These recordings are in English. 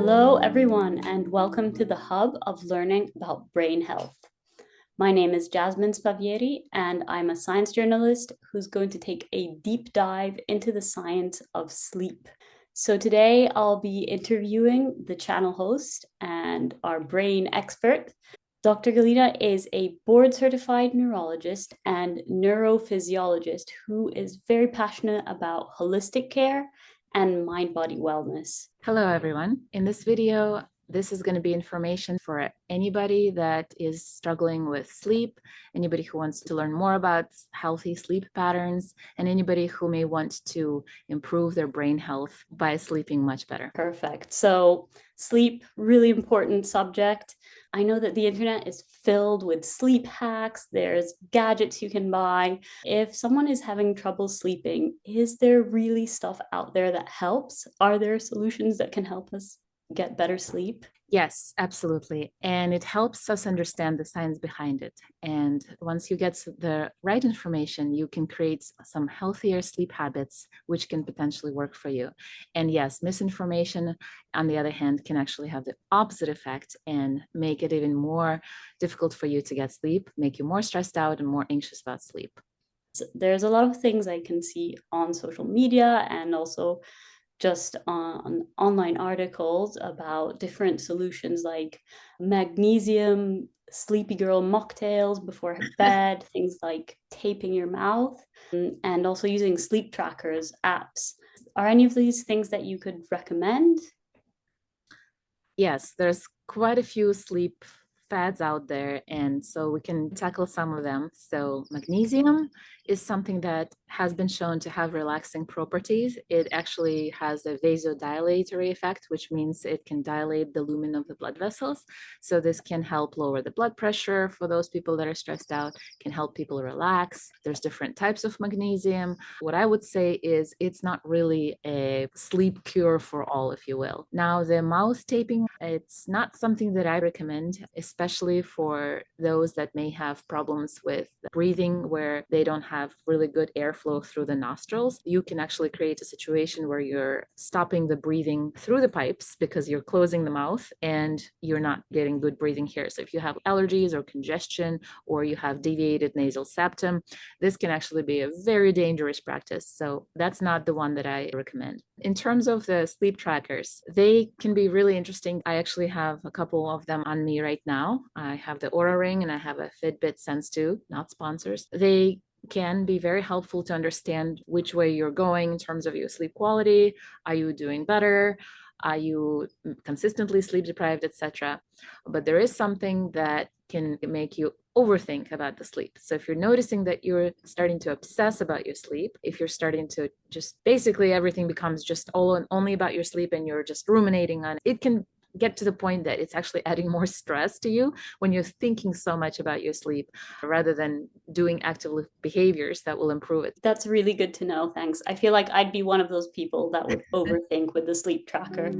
Hello, everyone, and welcome to the hub of learning about brain health. My name is Jasmine Spavieri, and I'm a science journalist who's going to take a deep dive into the science of sleep. So today I'll be interviewing the channel host and our brain expert. Dr. Galina is a board certified neurologist and neurophysiologist who is very passionate about holistic care and mind body wellness. Hello, everyone. In this video, this is going to be information for anybody that is struggling with sleep, anybody who wants to learn more about healthy sleep patterns, and anybody who may want to improve their brain health by sleeping much better. Perfect. So sleep, really important subject. I know that the internet is filled with sleep hacks. There's gadgets you can buy. If someone is having trouble sleeping, is there really stuff out there that helps? Are there solutions that can help us get better sleep? Yes, absolutely. And it helps us understand the science behind it. And once you get the right information, you can create some healthier sleep habits, which can potentially work for you. And yes, misinformation, on the other hand, can actually have the opposite effect and make it even more difficult for you to get sleep, make you more stressed out and more anxious about sleep. There's a lot of things I can see on social media and also just on online articles about different solutions like magnesium sleepy girl mocktails before bed, things like taping your mouth, and also using sleep trackers apps. Are any of these things that you could recommend? Yes, there's quite a few sleep fads out there, and so we can tackle some of them. So magnesium is something that has been shown to have relaxing properties. It actually has a vasodilatory effect, which means it can dilate the lumen of the blood vessels. So this can help lower the blood pressure for those people that are stressed out, can help people relax. There's different types of magnesium. What I would say is it's not really a sleep cure for all, if you will. Now, the mouth taping, it's not something that I recommend, especially for those that may have problems with breathing where they don't have really good airflow through the nostrils. You can actually create a situation where you're stopping the breathing through the pipes because you're closing the mouth and you're not getting good breathing here. So if you have allergies or congestion or you have deviated nasal septum, this can actually be a very dangerous practice. So that's not the one that I recommend. In terms of the sleep trackers, they can be really interesting. I actually have a couple of them on me right now. I have the Oura Ring and I have a Fitbit Sense 2, not sponsors. They can be very helpful to understand which way you're going in terms of your sleep quality. Are you doing better? Are you consistently sleep deprived, etc.? But there is something that can make you overthink about the sleep. So if you're noticing that you're starting to obsess about your sleep, if you're starting to just basically everything becomes just all and only about your sleep and you're just ruminating on it, it can get to the point that it's actually adding more stress to you when you're thinking so much about your sleep rather than doing active behaviors that will improve it. That's really good to know. Thanks. I feel like I'd be one of those people that would overthink with the sleep tracker.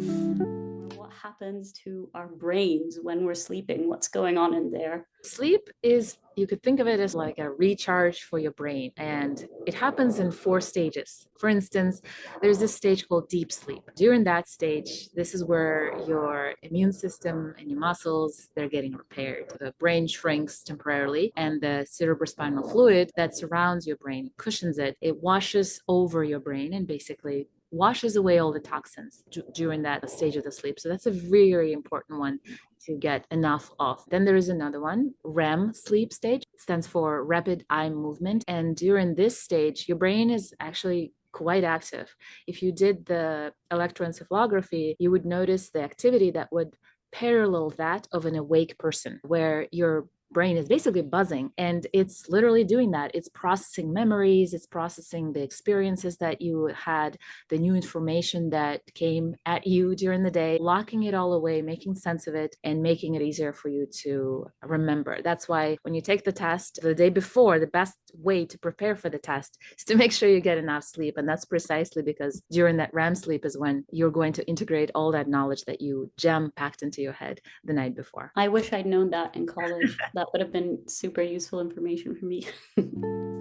What happens to our brains when we're sleeping? What's going on in there? Sleep is, you could think of it as like a recharge for your brain, and it happens in 4 stages. For instance, there's this stage called deep sleep. During that stage, this is where your immune system and your muscles, they're getting repaired. The brain shrinks temporarily, and the cerebrospinal fluid that surrounds your brain cushions it. It washes over your brain and basically washes away all the toxins during that stage of the sleep. So that's a very important one to get enough of. Then there is another one, REM sleep stage, stands for rapid eye movement. And during this stage, your brain is actually quite active. If you did the electroencephalography, you would notice the activity that would parallel that of an awake person, where your brain is basically buzzing, and it's literally doing that. It's processing memories, it's processing the experiences that you had, the new information that came at you during the day, locking it all away, making sense of it, and making it easier for you to remember. That's why when you take the test the day before, the best way to prepare for the test is to make sure you get enough sleep. And that's precisely because during that REM sleep is when you're going to integrate all that knowledge that you jam packed into your head the night before. I wish I'd known that in college. That would have been super useful information for me.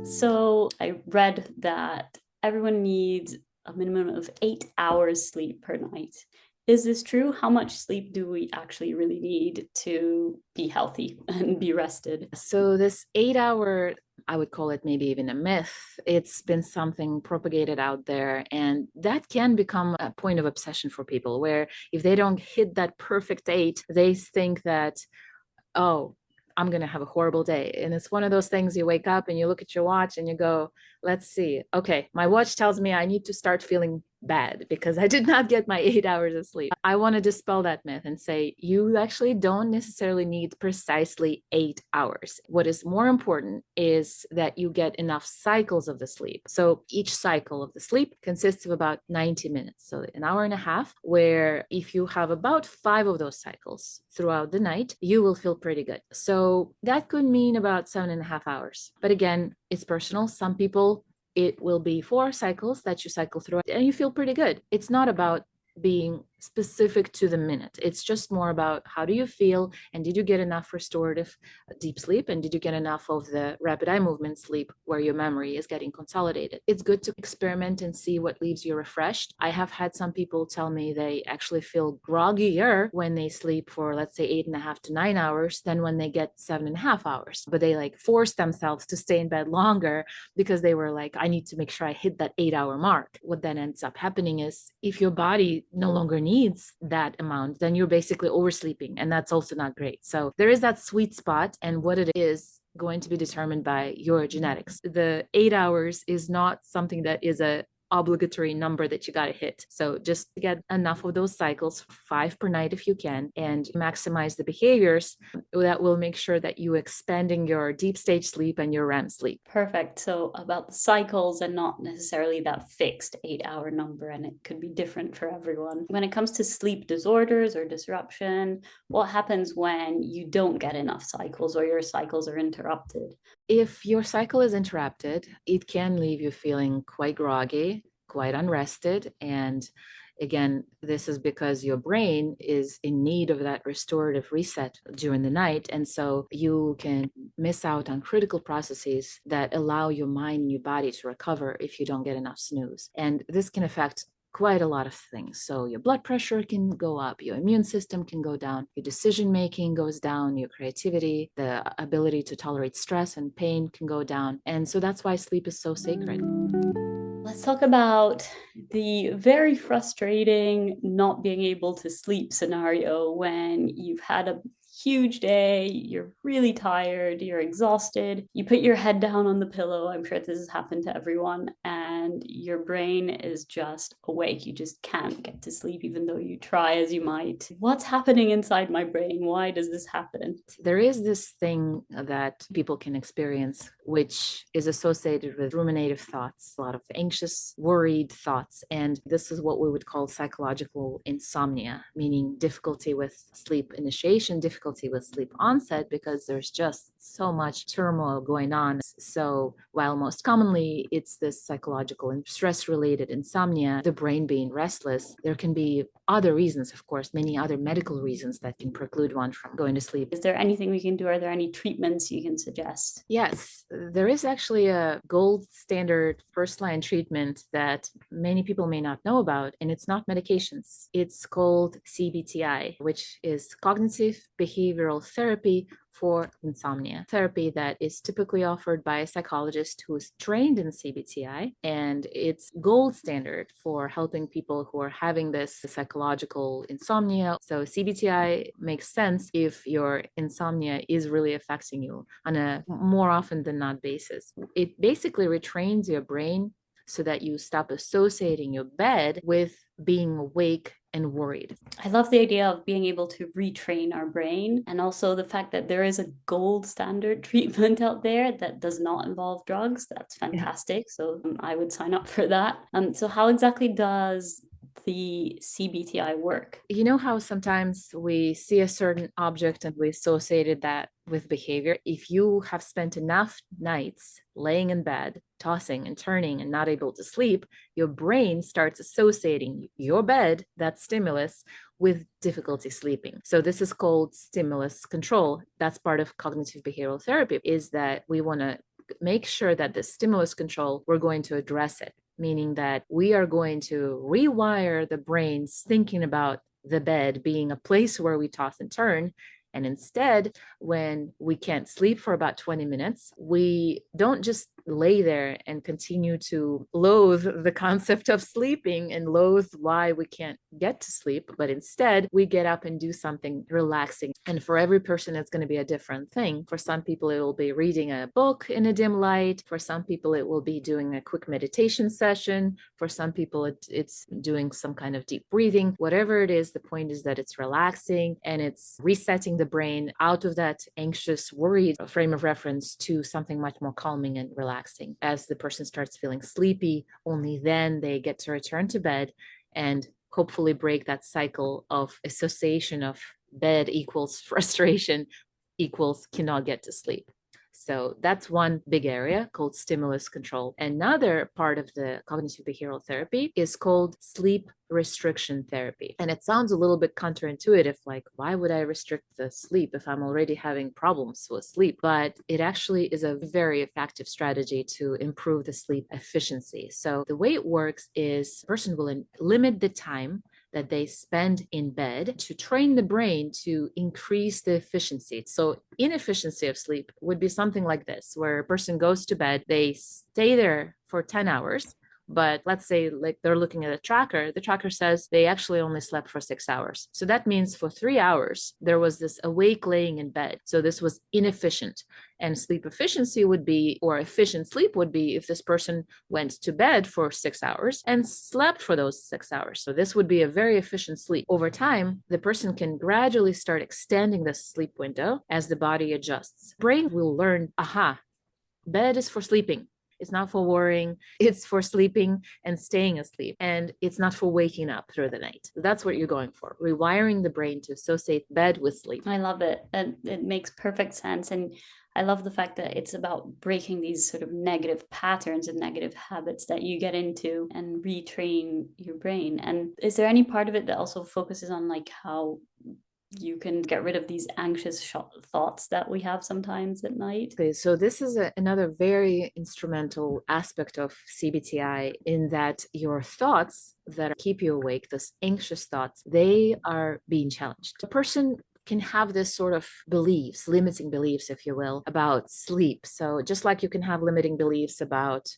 So I read that everyone needs a minimum of 8 hours sleep per night. Is this true? How much sleep do we actually really need to be healthy and be rested? So this 8 hour, I would call it maybe even a myth. It's been something propagated out there, and that can become a point of obsession for people where if they don't hit that perfect eight, they think that, oh, I'm going to have a horrible day. And it's one of those things you wake up and you look at your watch and you go, let's see. Okay, my watch tells me I need to start feeling bad because I did not get my 8 hours of sleep. I want to dispel that myth and say you actually don't necessarily need precisely 8 hours. What is more important is that you get enough cycles of the sleep. So each cycle of the sleep consists of about 90 minutes, so an hour and a half, where if you have about 5 of those cycles throughout the night, you will feel pretty good. So that could mean about 7.5 hours. But again, it's personal. Some people, it will be 4 cycles that you cycle through and you feel pretty good. It's not about being specific to the minute. It's just more about how do you feel, and did you get enough restorative deep sleep, and did you get enough of the rapid eye movement sleep where your memory is getting consolidated. It's good to experiment and see what leaves you refreshed. I have had some people tell me they actually feel groggier when they sleep for, let's say, 8.5 to 9 hours than when they get 7.5 hours, but they like force themselves to stay in bed longer because they were like, I need to make sure I hit that 8 hour mark. What then ends up happening is if your body no longer needs that amount, then you're basically oversleeping, and that's also not great. So there is that sweet spot, and what it is going to be determined by your genetics. The 8 hours is not something that is a obligatory number that you got to hit. So just get enough of those cycles, 5 per night if you can, and maximize the behaviors that will make sure that you expanding your deep stage sleep and your REM sleep. Perfect. So about the cycles and not necessarily that fixed 8 hour number, and it could be different for everyone. When it comes to sleep disorders or disruption, what happens when you don't get enough cycles or your cycles are interrupted? If your cycle is interrupted, it can leave you feeling quite groggy, quite unrested. And again, this is because your brain is in need of that restorative reset during the night. And so you can miss out on critical processes that allow your mind and your body to recover if you don't get enough snooze. And this can affect quite a lot of things. So your blood pressure can go up, your immune system can go down, your decision making goes down, your creativity, the ability to tolerate stress and pain can go down. And so that's why sleep is so sacred. Let's talk about the very frustrating not being able to sleep scenario when you've had a huge day, you're really tired, you're exhausted, you put your head down on the pillow. I'm sure this has happened to everyone, and your brain is just awake. You just can't get to sleep, even though you try as you might. What's happening inside my brain? Why does this happen? There is this thing that people can experience, which is associated with ruminative thoughts, a lot of anxious, worried thoughts. And this is what we would call psychological insomnia, meaning difficulty with sleep initiation, difficulty with sleep onset, because there's just so much turmoil going on. So while most commonly it's this psychological and stress-related insomnia, the brain being restless, there can be other reasons, of course, many other medical reasons that can preclude one from going to sleep. Is there anything we can do? Are there any treatments you can suggest? Yes, there is actually a gold standard first line treatment that many people may not know about, and it's not medications. It's called CBTI, which is cognitive behavioral therapy for insomnia. Therapy that is typically offered by a psychologist who is trained in CBTI, and it's gold standard for helping people who are having this psychological insomnia. So CBTI makes sense if your insomnia is really affecting you on a more often than not basis. It basically retrains your brain so that you stop associating your bed with being awake and worried. I love the idea of being able to retrain our brain, and also the fact that there is a gold standard treatment out there that does not involve drugs. That's fantastic. Yeah. So I would sign up for that. So how exactly does the CBTI work? You know how sometimes we see a certain object and we associated that with behavior? If you have spent enough nights laying in bed, tossing and turning and not able to sleep, your brain starts associating your bed, that stimulus, with difficulty sleeping. So this is called stimulus control. That's part of cognitive behavioral therapy, is that we want to make sure that the stimulus control, we're going to address it, meaning that we are going to rewire the brain's thinking about the bed being a place where we toss and turn. And instead, when we can't sleep for about 20 minutes, we don't just lay there and continue to loathe the concept of sleeping and loathe why we can't get to sleep, but instead we get up and do something relaxing. And for every person, it's going to be a different thing. For some people, it will be reading a book in a dim light. For some people, it will be doing a quick meditation session. For some people, it's doing some kind of deep breathing. Whatever it is, the point is that it's relaxing and it's resetting the brain out of that anxious, worried frame of reference to something much more calming and relaxing. As the person starts feeling sleepy, only then they get to return to bed and hopefully break that cycle of association of bed equals frustration equals cannot get to sleep. So that's one big area called stimulus control. Another part of the cognitive behavioral therapy is called sleep restriction therapy. And it sounds a little bit counterintuitive, like, why would I restrict the sleep if I'm already having problems with sleep? But it actually is a very effective strategy to improve the sleep efficiency. So the way it works is a person will limit the time that they spend in bed to train the brain to increase the efficiency. So inefficiency of sleep would be something like this, where a person goes to bed, they stay there for 10 hours, but let's say like they're looking at a tracker, the tracker says they actually only slept for 6 hours. So that means for 3 hours, there was this awake laying in bed. So this was inefficient. And sleep efficiency would be, or efficient sleep would be, if this person went to bed for 6 hours and slept for those 6 hours. So this would be a very efficient sleep. Over time, the person can gradually start extending the sleep window as the body adjusts. Brain will learn, aha, bed is for sleeping. It's not for worrying. It's for sleeping and staying asleep. And it's not for waking up through the night. That's what you're going for, rewiring the brain to associate bed with sleep. I love it. And it makes perfect sense. And I love the fact that it's about breaking these sort of negative patterns and negative habits that you get into and retrain your brain. And is there any part of it that also focuses on like how you can get rid of these anxious thoughts that we have sometimes at night? Okay, so this is another very instrumental aspect of CBTI, in that your thoughts that keep you awake, those anxious thoughts, they are being challenged. A person can have this sort of beliefs, limiting beliefs, if you will, about sleep. So just like you can have limiting beliefs about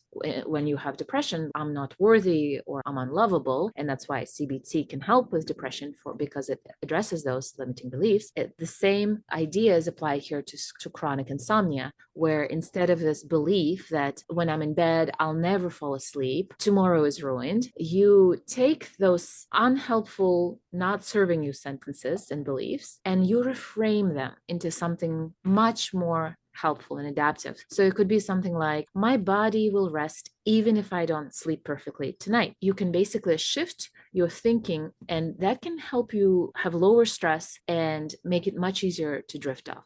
when you have depression, I'm not worthy or I'm unlovable. And that's why CBT can help with depression because it addresses those limiting beliefs. The same idea is applied here to chronic insomnia, where instead of this belief that when I'm in bed, I'll never fall asleep, tomorrow is ruined, you take those unhelpful, not serving you sentences and beliefs, and you reframe them into something much more helpful and adaptive. So it could be something like, my body will rest even if I don't sleep perfectly tonight. You can basically shift your thinking, and that can help you have lower stress and make it much easier to drift off.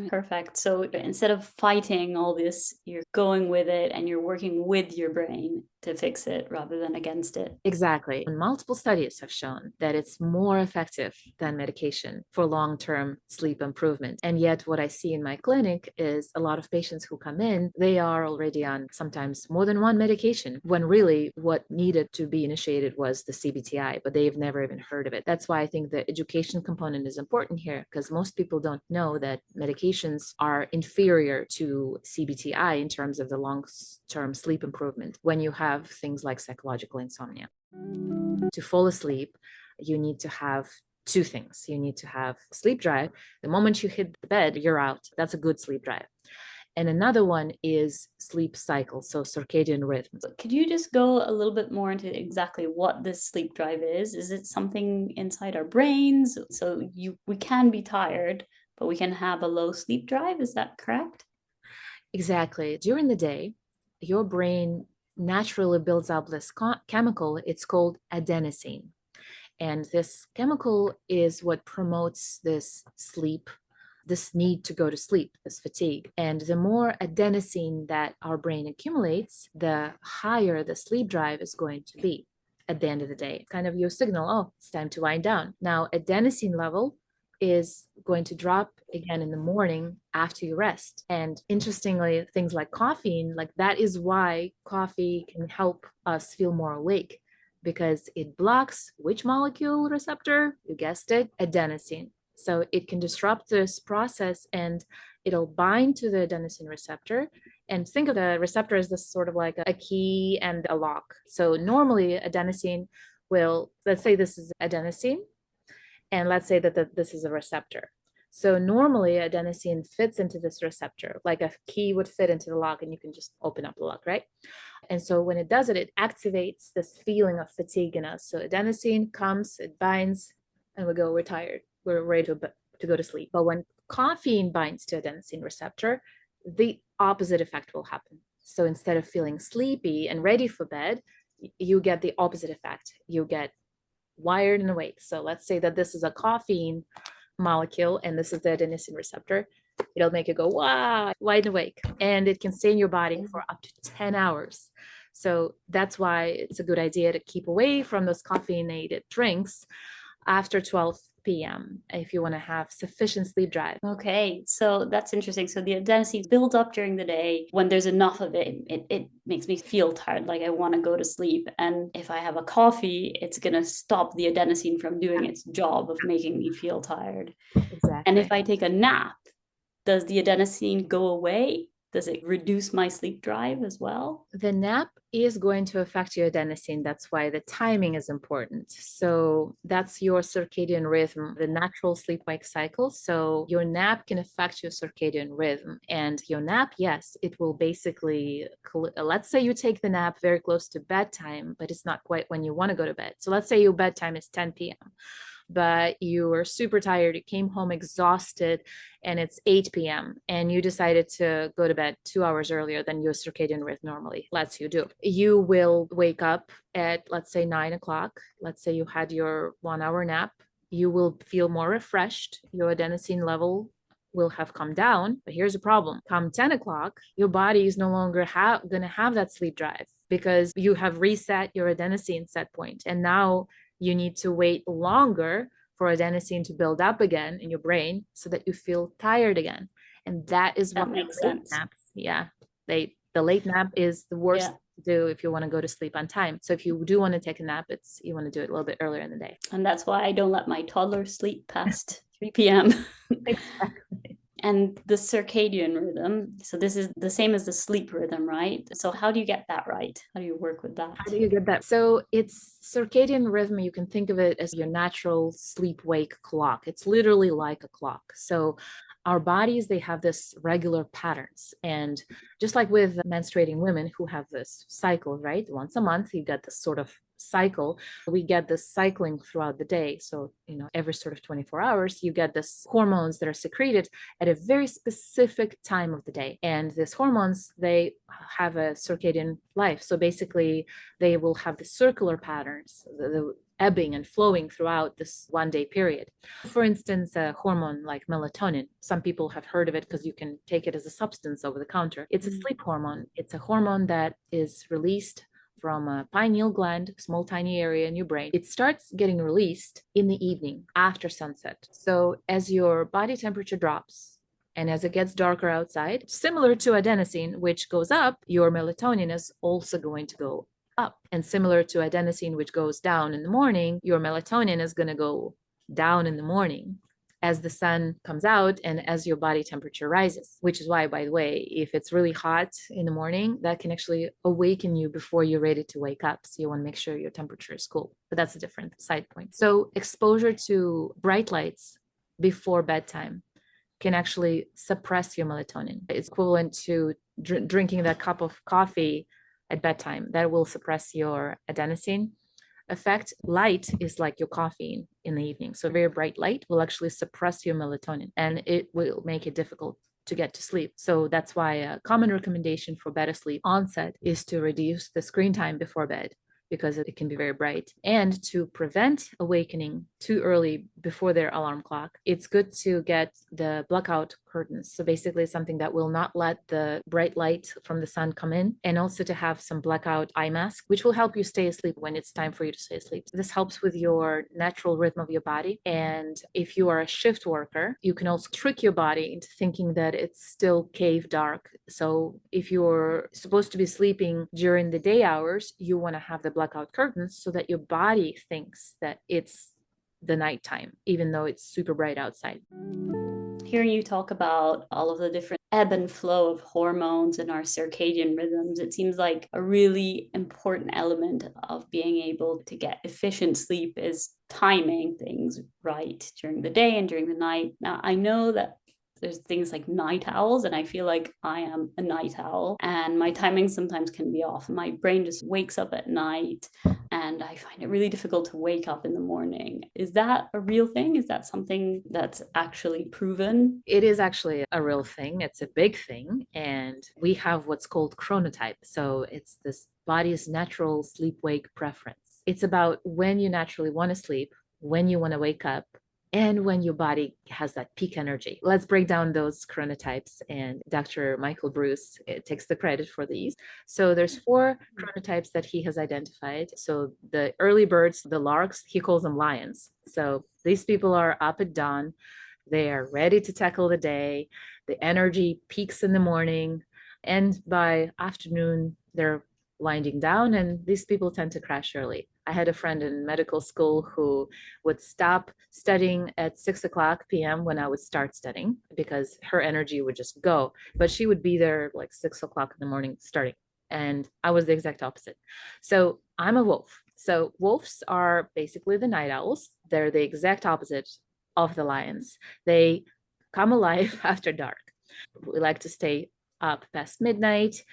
Perfect. So instead of fighting all this, you're going with it and you're working with your brain to fix it rather than against it. Exactly. And multiple studies have shown that it's more effective than medication for long-term sleep improvement. And yet what I see in my clinic is a lot of patients who come in, they are already on sometimes more than one medication, when really what needed to be initiated was the CBTI, but they've never even heard of it. That's why I think the education component is important here, because most people don't know that medications are inferior to CBTI in terms of the long-term sleep improvement when you have things like psychological insomnia. To fall asleep, you need to have two things. You need to have sleep drive. The moment you hit the bed, you're out. That's a good sleep drive. And another one is sleep cycle, so circadian rhythms. Could you just go a little bit more into exactly what this sleep drive is? Is it something inside our brains? So we can be tired, but we can have a low sleep drive. Is that correct? Exactly. During the day, your brain naturally builds up this chemical. It's called adenosine. And this chemical is what promotes this sleep, this need to go to sleep, this fatigue. And the more adenosine that our brain accumulates, the higher the sleep drive is going to be at the end of the day. Kind of your signal, oh, it's time to wind down. Now, adenosine level is going to drop again in the morning after you rest. And interestingly, things like caffeine, like that is why coffee can help us feel more awake, because it blocks which molecule receptor? You guessed it, adenosine. So it can disrupt this process and it'll bind to the adenosine receptor. And think of the receptor as this sort of like a key and a lock. So normally adenosine will, let's say this is adenosine, and let's say that this is a receptor. So normally adenosine fits into this receptor, like a key would fit into the lock, and you can just open up the lock, right? And so when it does it, it activates this feeling of fatigue in us. So adenosine comes, it binds, and we're tired. We're ready to go to sleep. But when caffeine binds to adenosine receptor, the opposite effect will happen. So instead of feeling sleepy and ready for bed, you get the opposite effect. You get wired and awake. So let's say that this is a caffeine molecule and this is the adenosine receptor. It'll make you go, wow, wide awake. And it can stay in your body for up to 10 hours. So that's why it's a good idea to keep away from those caffeinated drinks after 12 p.m. if you want to have sufficient sleep drive. Okay, so that's interesting. So the adenosine builds up during the day. When there's enough of it, it makes me feel tired, like I want to go to sleep. And if I have a coffee, it's going to stop the adenosine from doing its job of making me feel tired. Exactly. And if I take a nap, does the adenosine go away? Does it reduce my sleep drive as well? The nap is going to affect your adenosine. That's why the timing is important. So that's your circadian rhythm, the natural sleep-wake cycle. So your nap can affect your circadian rhythm. And your nap, yes, it will basically, let's say you take the nap very close to bedtime, but it's not quite when you want to go to bed. So let's say your bedtime is 10 p.m. but you were super tired, you came home exhausted, and it's 8 p.m. and you decided to go to bed 2 hours earlier than your circadian rhythm normally lets you do. You will wake up at, let's say, 9 o'clock. Let's say you had your 1 hour nap. You will feel more refreshed. Your adenosine level will have come down. But here's the problem. Come 10 o'clock, your body is no longer going to have that sleep drive because you have reset your adenosine set point. And now you need to wait longer for adenosine to build up again in your brain so that you feel tired again. And that is That what makes late sense. naps, the late nap is the worst to do if you want to go to sleep on time. So if you do want to take a nap, you want to do it a little bit earlier in the day. And that's why I don't let my toddler sleep past 3 p.m. Exactly. And the circadian rhythm. So this is the same as the sleep rhythm, right? So how do you get that right? How do you work with that? How do you get that? So it's circadian rhythm. You can think of it as your natural sleep-wake clock. It's literally like a clock. So our bodies, they have this regular patterns. And just like with menstruating women who have this cycle, right? Once a month, you get this sort of cycle. We get this cycling throughout the day. So, every sort of 24 hours, you get this hormones that are secreted at a very specific time of the day. And these hormones, they have a circadian life. So basically, they will have the circular patterns, the ebbing and flowing throughout this 1 day period. For instance, a hormone like melatonin, some people have heard of it because you can take it as a substance over the counter. It's a sleep hormone. It's a hormone that is released from a pineal gland, small tiny area in your brain. It starts getting released in the evening after sunset. So as your body temperature drops, and as it gets darker outside, similar to adenosine, which goes up, your melatonin is also going to go up. And similar to adenosine, which goes down in the morning, your melatonin is going to go down in the morning as the sun comes out and as your body temperature rises, which is why, by the way, if it's really hot in the morning, that can actually awaken you before you're ready to wake up. So you want to make sure your temperature is cool, but that's a different side point. So exposure to bright lights before bedtime can actually suppress your melatonin. It's equivalent to drinking that cup of coffee at bedtime. That will suppress your adenosine effect. Light is like your caffeine in the evening. So very bright light will actually suppress your melatonin and it will make it difficult to get to sleep. So that's why a common recommendation for better sleep onset is to reduce the screen time before bed because it can be very bright. And to prevent awakening too early before their alarm clock, it's good to get the blackout curtains. So basically something that will not let the bright light from the sun come in, and also to have some blackout eye mask, which will help you stay asleep when it's time for you to stay asleep. This helps with your natural rhythm of your body. And if you are a shift worker, you can also trick your body into thinking that it's still cave dark. So if you're supposed to be sleeping during the day hours, you want to have the blackout curtains so that your body thinks that it's the nighttime, even though it's super bright outside. Hearing you talk about all of the different ebb and flow of hormones and our circadian rhythms, it seems like a really important element of being able to get efficient sleep is timing things right during the day and during the night. Now, I know that there's things like night owls, and I feel like I am a night owl, and my timing sometimes can be off. My brain just wakes up at night, and I find it really difficult to wake up in the morning. Is that a real thing? Is that something that's actually proven? It is actually a real thing. It's a big thing. And we have what's called chronotype. So it's this body's natural sleep wake preference. It's about when you naturally want to sleep, when you want to wake up, and when your body has that peak energy. Let's break down those chronotypes, and Dr. Michael Bruce takes the credit for these. So there's 4 chronotypes that he has identified. So the early birds, the larks, he calls them lions. So these people are up at dawn. They are ready to tackle the day. The energy peaks in the morning, and by afternoon, they're winding down, and these people tend to crash early. I had a friend in medical school who would stop studying at 6 o'clock p.m. when I would start studying because her energy would just go. But she would be there like 6 o'clock in the morning starting. And I was the exact opposite. So I'm a wolf. So wolves are basically the night owls. They're the exact opposite of the lions. They come alive after dark. We like to stay up past midnight.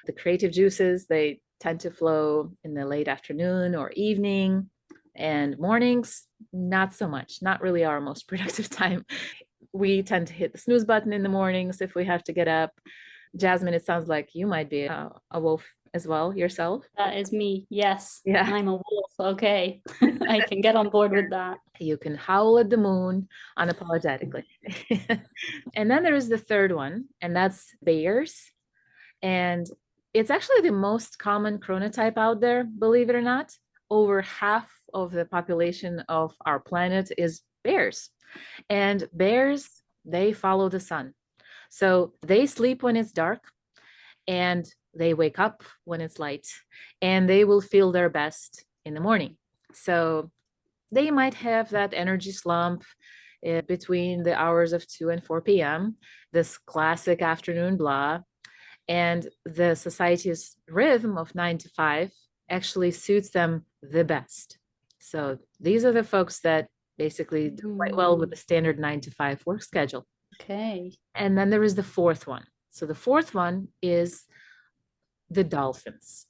The creative juices, they tend to flow in the late afternoon or evening, and mornings, not so much, not really our most productive time. We tend to hit the snooze button in the mornings if we have to get up. Jasmine, it sounds like you might be a wolf as well yourself. That is me. Yes, Yeah. I'm a wolf. Okay. I can get on board with that. You can howl at the moon unapologetically. And then there is the third one, and that's bears. And it's actually the most common chronotype out there, believe it or not. Over half of the population of our planet is bears. And bears, they follow the sun. So they sleep when it's dark, and they wake up when it's light, and they will feel their best in the morning. So they might have that energy slump between the hours of 2 and 4 p.m., this classic afternoon blah. And the society's rhythm of 9 to 5 actually suits them the best. So these are the folks that basically do quite well with the standard 9 to 5 work schedule. Okay. And then there is the fourth one. So the fourth one is the dolphins.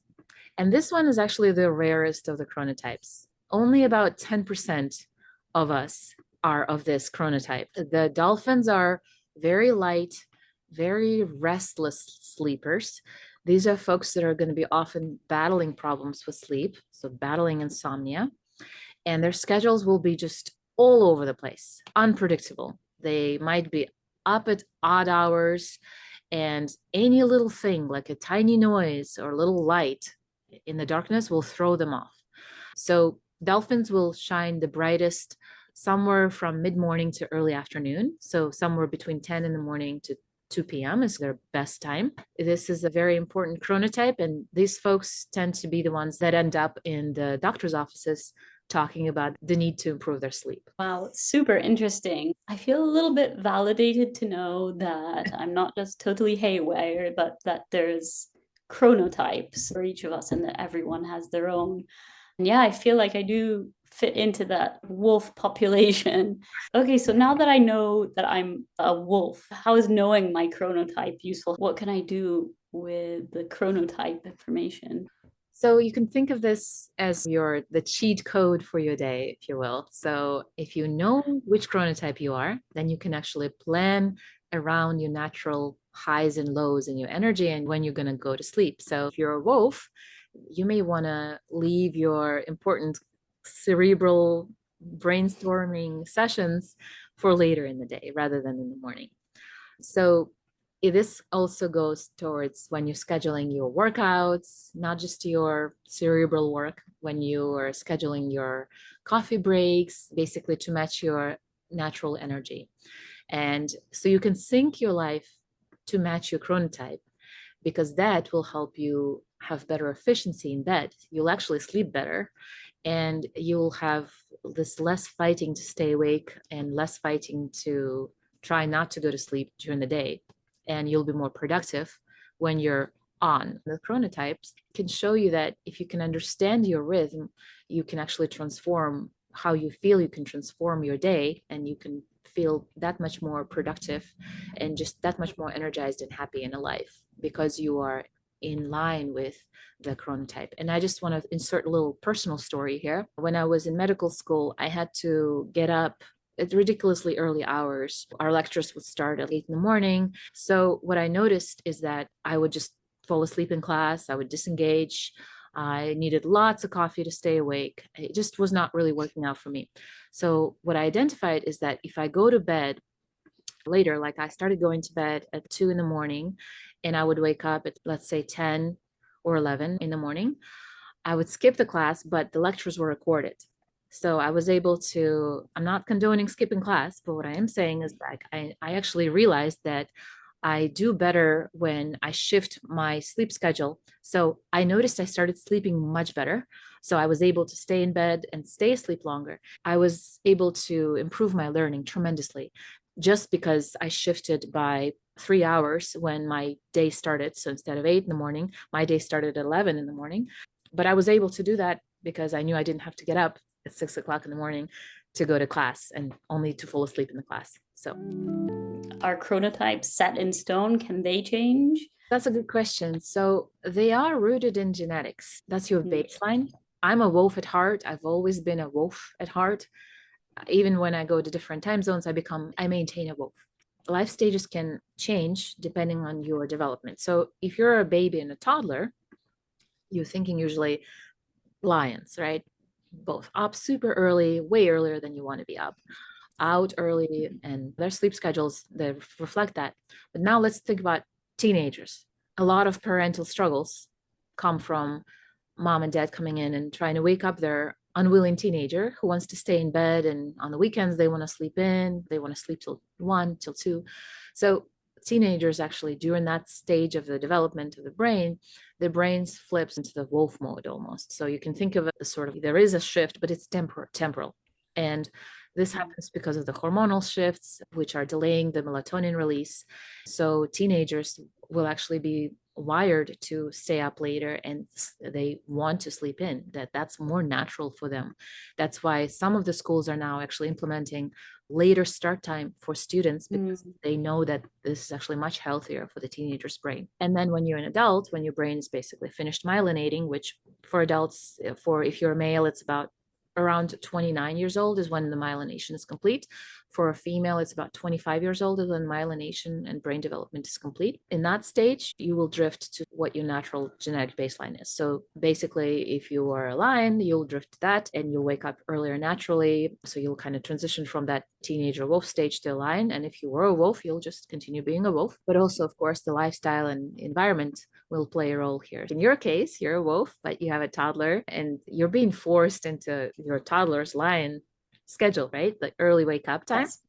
And this one is actually the rarest of the chronotypes. Only about 10% of us are of this chronotype. The dolphins are very light, very restless sleepers. These are folks that are going to be often battling problems with sleep, so battling insomnia. And their schedules will be just all over the place, unpredictable. They might be up at odd hours, and any little thing like a tiny noise or a little light in the darkness will throw them off. So dolphins will shine the brightest somewhere from mid-morning to early afternoon. So somewhere between 10 in the morning to 2 p.m. is their best time. This is a very important chronotype, and these folks tend to be the ones that end up in the doctor's offices talking about the need to improve their sleep. Wow, super interesting. I feel a little bit validated to know that I'm not just totally haywire, but that there's chronotypes for each of us and that everyone has their own. And yeah, I feel like I do fit into that wolf population. Okay, so now that I know that I'm a wolf, how is knowing my chronotype useful? What can I do with the chronotype information? So you can think of this as the cheat code for your day, if you will. So if you know which chronotype you are, then you can actually plan around your natural highs and lows in your energy and when you're going to go to sleep. So if you're a wolf, you may want to leave your important cerebral brainstorming sessions for later in the day rather than in the morning. So this also goes towards when you're scheduling your workouts, not just your cerebral work, when you are scheduling your coffee breaks, basically to match your natural energy. And so you can sync your life to match your chronotype, because that will help you have better efficiency in bed. You'll actually sleep better, and you'll have this less fighting to stay awake and less fighting to try not to go to sleep during the day. And you'll be more productive when you're on. The chronotypes can show you that if you can understand your rhythm, you can actually transform how you feel. You can transform your day, and you can feel that much more productive and just that much more energized and happy in a life, because you are in line with the chronotype. And I just want to insert a little personal story here. When I was in medical school, I had to get up at ridiculously early hours. Our lectures would start at 8 in the morning. So what I noticed is that I would just fall asleep in class. I would disengage. I needed lots of coffee to stay awake. It just was not really working out for me. So what I identified is that if I go to bed later, like I started going to bed at 2 in the morning, and I would wake up at, let's say, 10 or 11 in the morning, I would skip the class, but the lectures were recorded. So I was able to, I'm not condoning skipping class, but what I am saying is that I actually realized that I do better when I shift my sleep schedule. So I noticed I started sleeping much better. So I was able to stay in bed and stay asleep longer. I was able to improve my learning tremendously just because I shifted by 3 hours when my day started. So instead of 8 in the morning, my day started at 11 in the morning. But I was able to do that because I knew I didn't have to get up at 6 o'clock in the morning to go to class and only to fall asleep in the class. So Are chronotypes set in stone? Can they change? that's a good question. So they are rooted in genetics. That's your baseline. I'm a wolf at heart. I've always been a wolf at heart. Even when I go to different time zones, I maintain a wolf. Life stages can change depending on your development. So if you're a baby and a toddler, you're thinking usually lions, right? Both up super early, way earlier than you want to be up, out early, and their sleep schedules they reflect that. But now let's think about teenagers. A lot of parental struggles come from mom and dad coming in and trying to wake up their unwilling teenager who wants to stay in bed, and on the weekends they want to sleep in, they want to sleep till 1 till 2. So teenagers actually, during that stage of the development of the brain, the brains flips into the wolf mode almost. So you can think of it as sort of, there is a shift, but it's temporal. And this happens because of the hormonal shifts, which are delaying the melatonin release. So teenagers will actually be wired to stay up later, and they want to sleep in. That's more natural for them. That's why some of the schools are now actually implementing later start time for students, because they know that this is actually much healthier for the teenager's brain. And then when you're an adult, when your brain is basically finished myelinating, which for adults, for if you're a male, it's about around 29 years old is when the myelination is complete. For a female, it's about 25 years old is when myelination and brain development is complete. In that stage, you will drift to what your natural genetic baseline is. So basically, if you are a lion, you'll drift to that and you'll wake up earlier naturally. So you'll kind of transition from that teenager wolf stage to a lion. And if you were a wolf, you'll just continue being a wolf. But also, of course, the lifestyle and environment will play a role here. In your case, you're a wolf, but you have a toddler and you're being forced into your toddler's lion schedule, right? The early wake up time. Yes.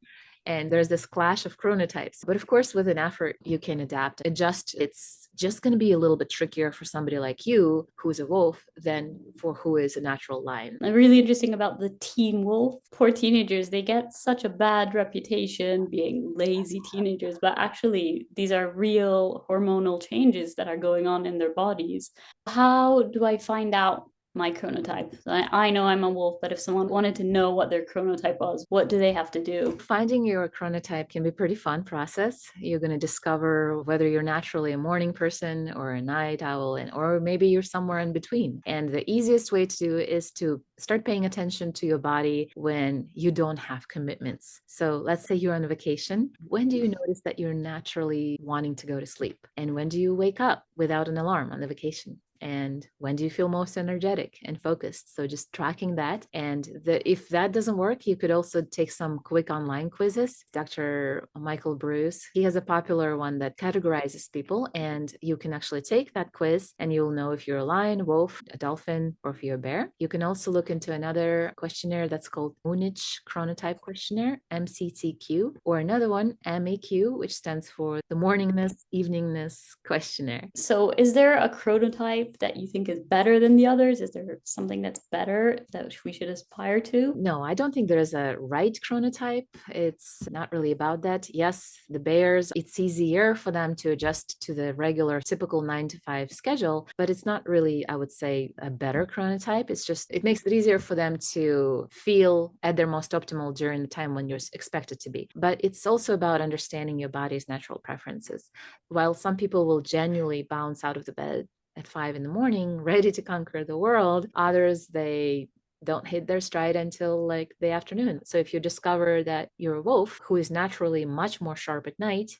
And there's this clash of chronotypes. But of course, with an effort, you can adapt, adjust. It's just going to be a little bit trickier for somebody like you, who's a wolf, than for who is a natural lion. Really interesting about the teen wolf. Poor teenagers, they get such a bad reputation being lazy teenagers, but actually, these are real hormonal changes that are going on in their bodies. How do I find out my chronotype? I know I'm a wolf, but if someone wanted to know what their chronotype was, what do they have to do? Finding your chronotype can be a pretty fun process. You're going to discover whether you're naturally a morning person or a night owl, or maybe you're somewhere in between. And the easiest way to do it is to start paying attention to your body when you don't have commitments. So let's say you're on vacation. When do you notice that you're naturally wanting to go to sleep? And when do you wake up without an alarm on the vacation? and when do you feel most energetic and focused. So just tracking that. And if that doesn't work, you could also take some quick online quizzes. Dr. Michael Bruce, he has a popular one that categorizes people, and you can actually take that quiz and you'll know if you're a lion, wolf, a dolphin, or if you're a bear. You can also look into another questionnaire that's called Munich Chronotype Questionnaire, MCTQ, or another one, MEQ, which stands for the Morningness, Eveningness Questionnaire. So is there a chronotype that you think is better than the others? Is there something that's better that we should aspire to? No, I don't think there is a right chronotype. It's not really about that. Yes, the bears, it's easier for them to adjust to the regular, typical 9 to 5 schedule, but it's not really, I would say, a better chronotype. It's just, it makes it easier for them to feel at their most optimal during the time when you're expected to be. But it's also about understanding your body's natural preferences. While some people will genuinely bounce out of the bed at 5 in the morning, ready to conquer the world, others, they don't hit their stride until like the afternoon. So if you discover that you're a wolf who is naturally much more sharp at night,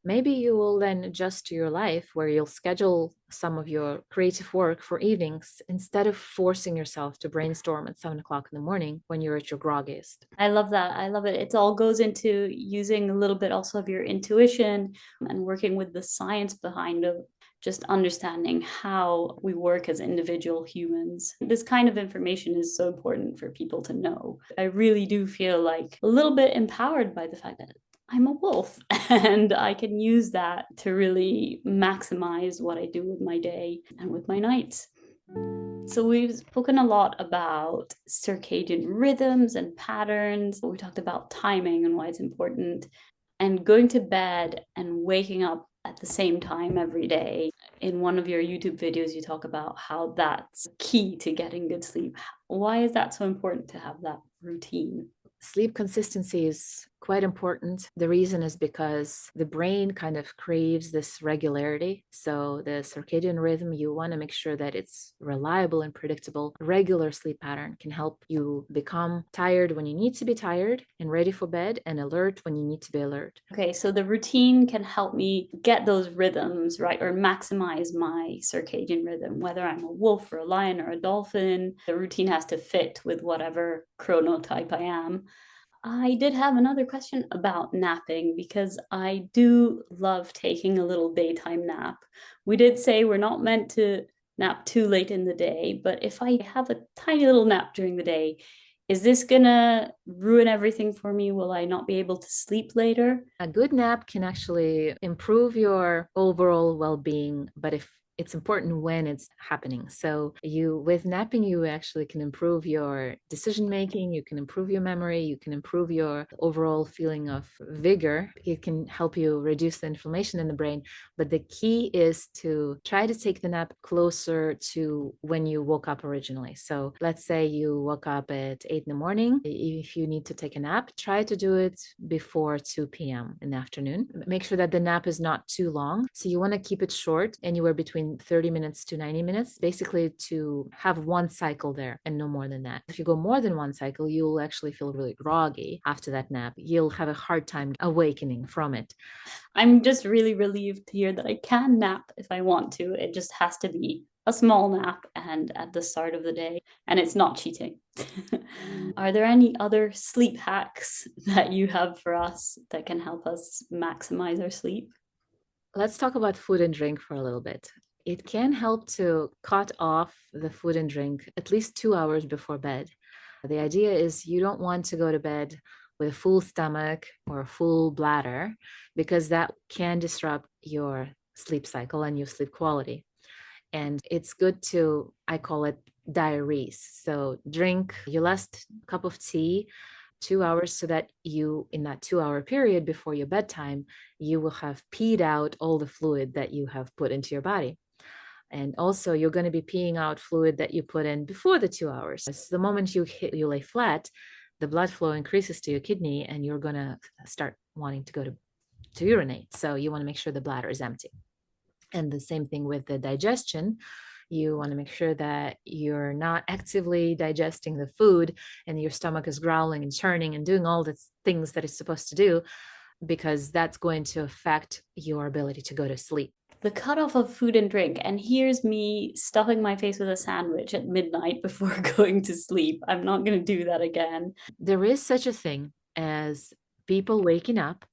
maybe you will then adjust to your life where you'll schedule some of your creative work for evenings instead of forcing yourself to brainstorm at 7 o'clock in the morning when you're at your groggiest. I love that. I love it. It all goes into using a little bit also of your intuition and working with the science behind it, just understanding how we work as individual humans. This kind of information is so important for people to know. I really do feel like a little bit empowered by the fact that I'm a wolf and I can use that to really maximize what I do with my day and with my nights. So we've spoken a lot about circadian rhythms and patterns. We talked about timing and why it's important, and going to bed and waking up at the same time every day. In one of your YouTube videos, you talk about how that's key to getting good sleep. Why is that so important to have that routine? Sleep consistency is quite important. The reason is because the brain kind of craves this regularity. So the circadian rhythm, you want to make sure that it's reliable and predictable. A regular sleep pattern can help you become tired when you need to be tired and ready for bed, and alert when you need to be alert. Okay, so the routine can help me get those rhythms, right? Or maximize my circadian rhythm, whether I'm a wolf or a lion or a dolphin. The routine has to fit with whatever chronotype I am. I did have another question about napping because I do love taking a little daytime nap. We did say we're not meant to nap too late in the day, but if I have a tiny little nap during the day, is this gonna ruin everything for me? Will I not be able to sleep later? A good nap can actually improve your overall well-being, but if it's important when it's happening. So with napping, you actually can improve your decision making, you can improve your memory, you can improve your overall feeling of vigor. It can help you reduce the inflammation in the brain. But the key is to try to take the nap closer to when you woke up originally. So let's say you woke up at 8 in the morning. If you need to take a nap, try to do it before 2 p.m. in the afternoon. Make sure that the nap is not too long. So you want to keep it short, anywhere between 30 minutes to 90 minutes, basically to have one cycle there and no more than that. If you go more than one cycle, you'll actually feel really groggy after that nap. You'll have a hard time awakening from it. I'm just really relieved to hear that I can nap if I want to. It just has to be a small nap and at the start of the day, and it's not cheating. Are there any other sleep hacks that you have for us that can help us maximize our sleep? Let's talk about food and drink for a little bit. It can help to cut off the food and drink at least 2 hours before bed. The idea is you don't want to go to bed with a full stomach or a full bladder, because that can disrupt your sleep cycle and your sleep quality. And it's good to, I call it diuresis. So drink your last cup of tea 2 hours, so that you, in that 2 hour period before your bedtime, you will have peed out all the fluid that you have put into your body. And also you're going to be peeing out fluid that you put in before the 2 hours. So the moment you lay flat, the blood flow increases to your kidney and you're going to start wanting to go to urinate. So you want to make sure the bladder is empty. And the same thing with the digestion. You want to make sure that you're not actively digesting the food and your stomach is growling and churning and doing all the things that it's supposed to do, because that's going to affect your ability to go to sleep. The cutoff of food and drink. And here's me stuffing my face with a sandwich at midnight before going to sleep. I'm not going to do that again. There is such a thing as people waking up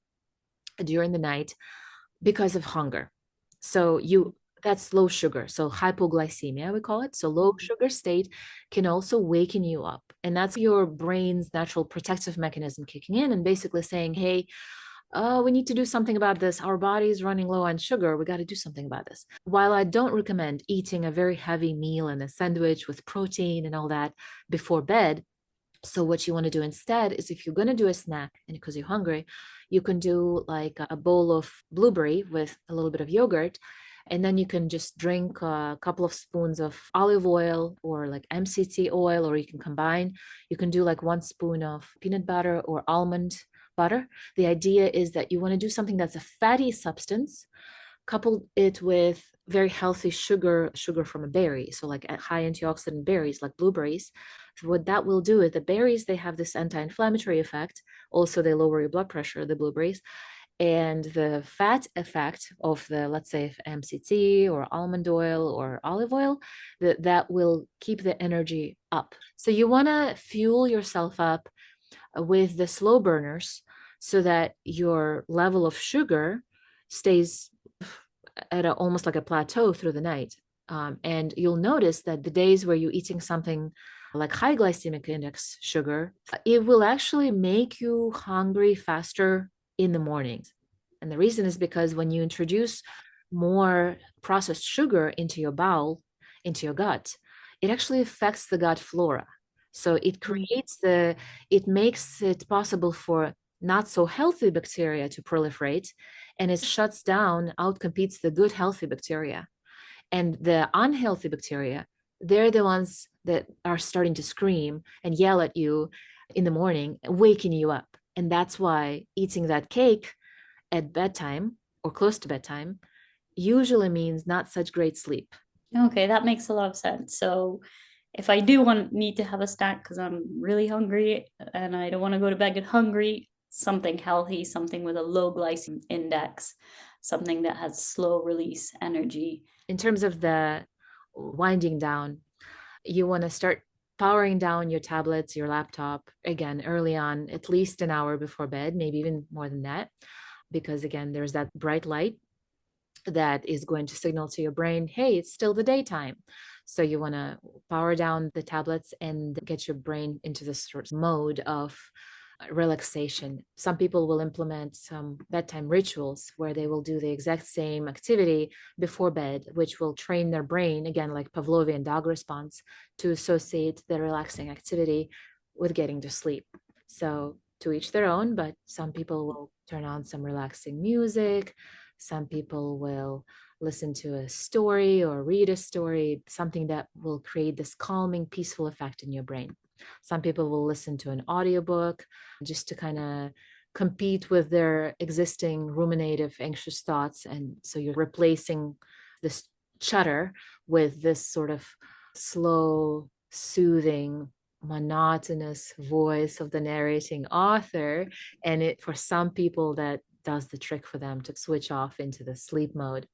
during the night because of hunger. So that's low sugar. So hypoglycemia, we call it. So low sugar state can also waken you up. And that's your brain's natural protective mechanism kicking in and basically saying, hey, we need to do something about this. Our body is running low on sugar. We got to do something about this. While I don't recommend eating a very heavy meal and a sandwich with protein and all that before bed, so what you want to do instead is if you're going to do a snack and because you're hungry, you can do like a bowl of blueberry with a little bit of yogurt. And then you can just drink a couple of spoons of olive oil or like MCT oil, or you can combine. You can do like 1 spoon of peanut butter or almond butter. The idea is that you want to do something that's a fatty substance, couple it with very healthy sugar from a berry, so like high antioxidant berries like blueberries. So what that will do is the berries, they have this anti-inflammatory effect. Also they lower your blood pressure, the blueberries. And the fat effect of the, let's say, MCT or almond oil or olive oil, that will keep the energy up. So you want to fuel yourself up with the slow burners so that your level of sugar stays at almost like a plateau through the night. And you'll notice that the days where you're eating something like high glycemic index sugar, it will actually make you hungry faster in the mornings. And the reason is because when you introduce more processed sugar into your bowel, into your gut, it actually affects the gut flora. So it makes it possible for not so healthy bacteria to proliferate, and it shuts down, outcompetes the good healthy bacteria. And the unhealthy bacteria, they're the ones that are starting to scream and yell at you in the morning, waking you up. And that's why eating that cake at bedtime or close to bedtime usually means not such great sleep. Okay, that makes a lot of sense. So if I do need to have a snack because I'm really hungry and I don't want to go to bed hungry, something healthy, something with a low glycemic index, something that has slow release energy. In terms of the winding down, you want to start powering down your tablets, your laptop, again, early on, at least an hour before bed, maybe even more than that. Because again, there's that bright light that is going to signal to your brain, hey, it's still the daytime. So you want to power down the tablets and get your brain into this sort of mode of relaxation. Some people will implement some bedtime rituals where they will do the exact same activity before bed, which will train their brain, again, like Pavlovian dog response, to associate the relaxing activity with getting to sleep. So to each their own, but some people will turn on some relaxing music. Some people will listen to a story or read a story, something that will create this calming, peaceful effect in your brain. Some people will listen to an audiobook just to kind of compete with their existing ruminative, anxious thoughts. And so you're replacing this chatter with this sort of slow, soothing, monotonous voice of the narrating author. And it, for some people, that does the trick for them to switch off into the sleep mode.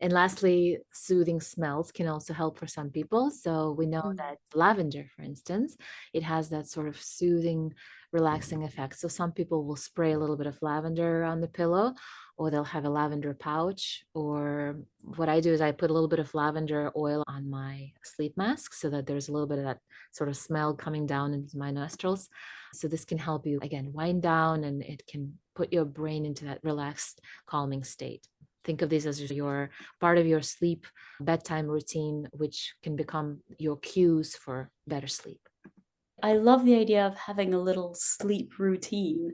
And lastly, soothing smells can also help for some people. So we know that lavender, for instance, it has that sort of soothing, relaxing effect. So some people will spray a little bit of lavender on the pillow, or they'll have a lavender pouch. Or what I do is I put a little bit of lavender oil on my sleep mask so that there's a little bit of that sort of smell coming down into my nostrils. So this can help you, again, wind down, and it can put your brain into that relaxed, calming state. Think of this as your part of your sleep bedtime routine, which can become your cues for better sleep. I love the idea of having a little sleep routine.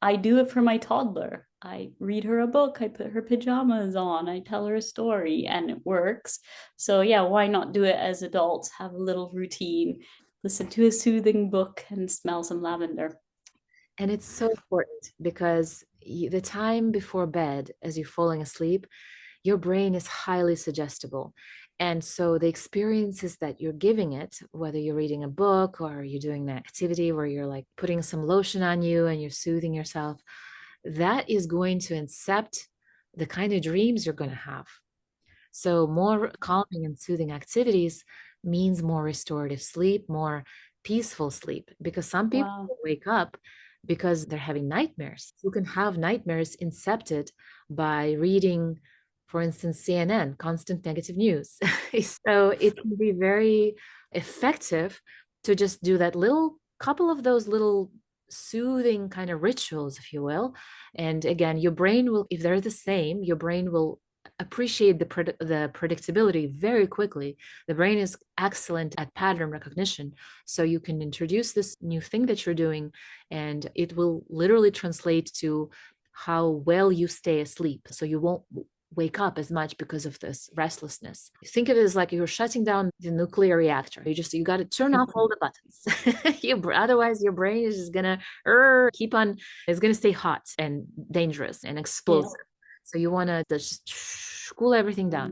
I do it for my toddler. I read her a book, I put her pajamas on, I tell her a story, and it works. So, yeah, why not do it as adults? Have a little routine, listen to a soothing book, and smell some lavender. And it's so important because the time before bed, as you're falling asleep, your brain is highly suggestible. And so the experiences that you're giving it, whether you're reading a book or you're doing an activity where you're like putting some lotion on you and you're soothing yourself, that is going to incept the kind of dreams you're going to have. So more calming and soothing activities means more restorative sleep, more peaceful sleep, because some people Wow. wake up because they're having nightmares. You can have nightmares incepted by reading, for instance, CNN, constant negative news. So it can be very effective to just do that little couple of those little soothing kind of rituals, if you will. And again, your brain will, if they're the same, your brain will appreciate the predictability very quickly. The brain is excellent at pattern recognition. So you can introduce this new thing that you're doing, and it will literally translate to how well you stay asleep. So you won't wake up as much because of this restlessness. Think of it as like you're shutting down the nuclear reactor. You got to turn off all the buttons. Otherwise your brain is just gonna keep on. It's gonna stay hot and dangerous and Yeah. explosive. So you want to just cool everything down.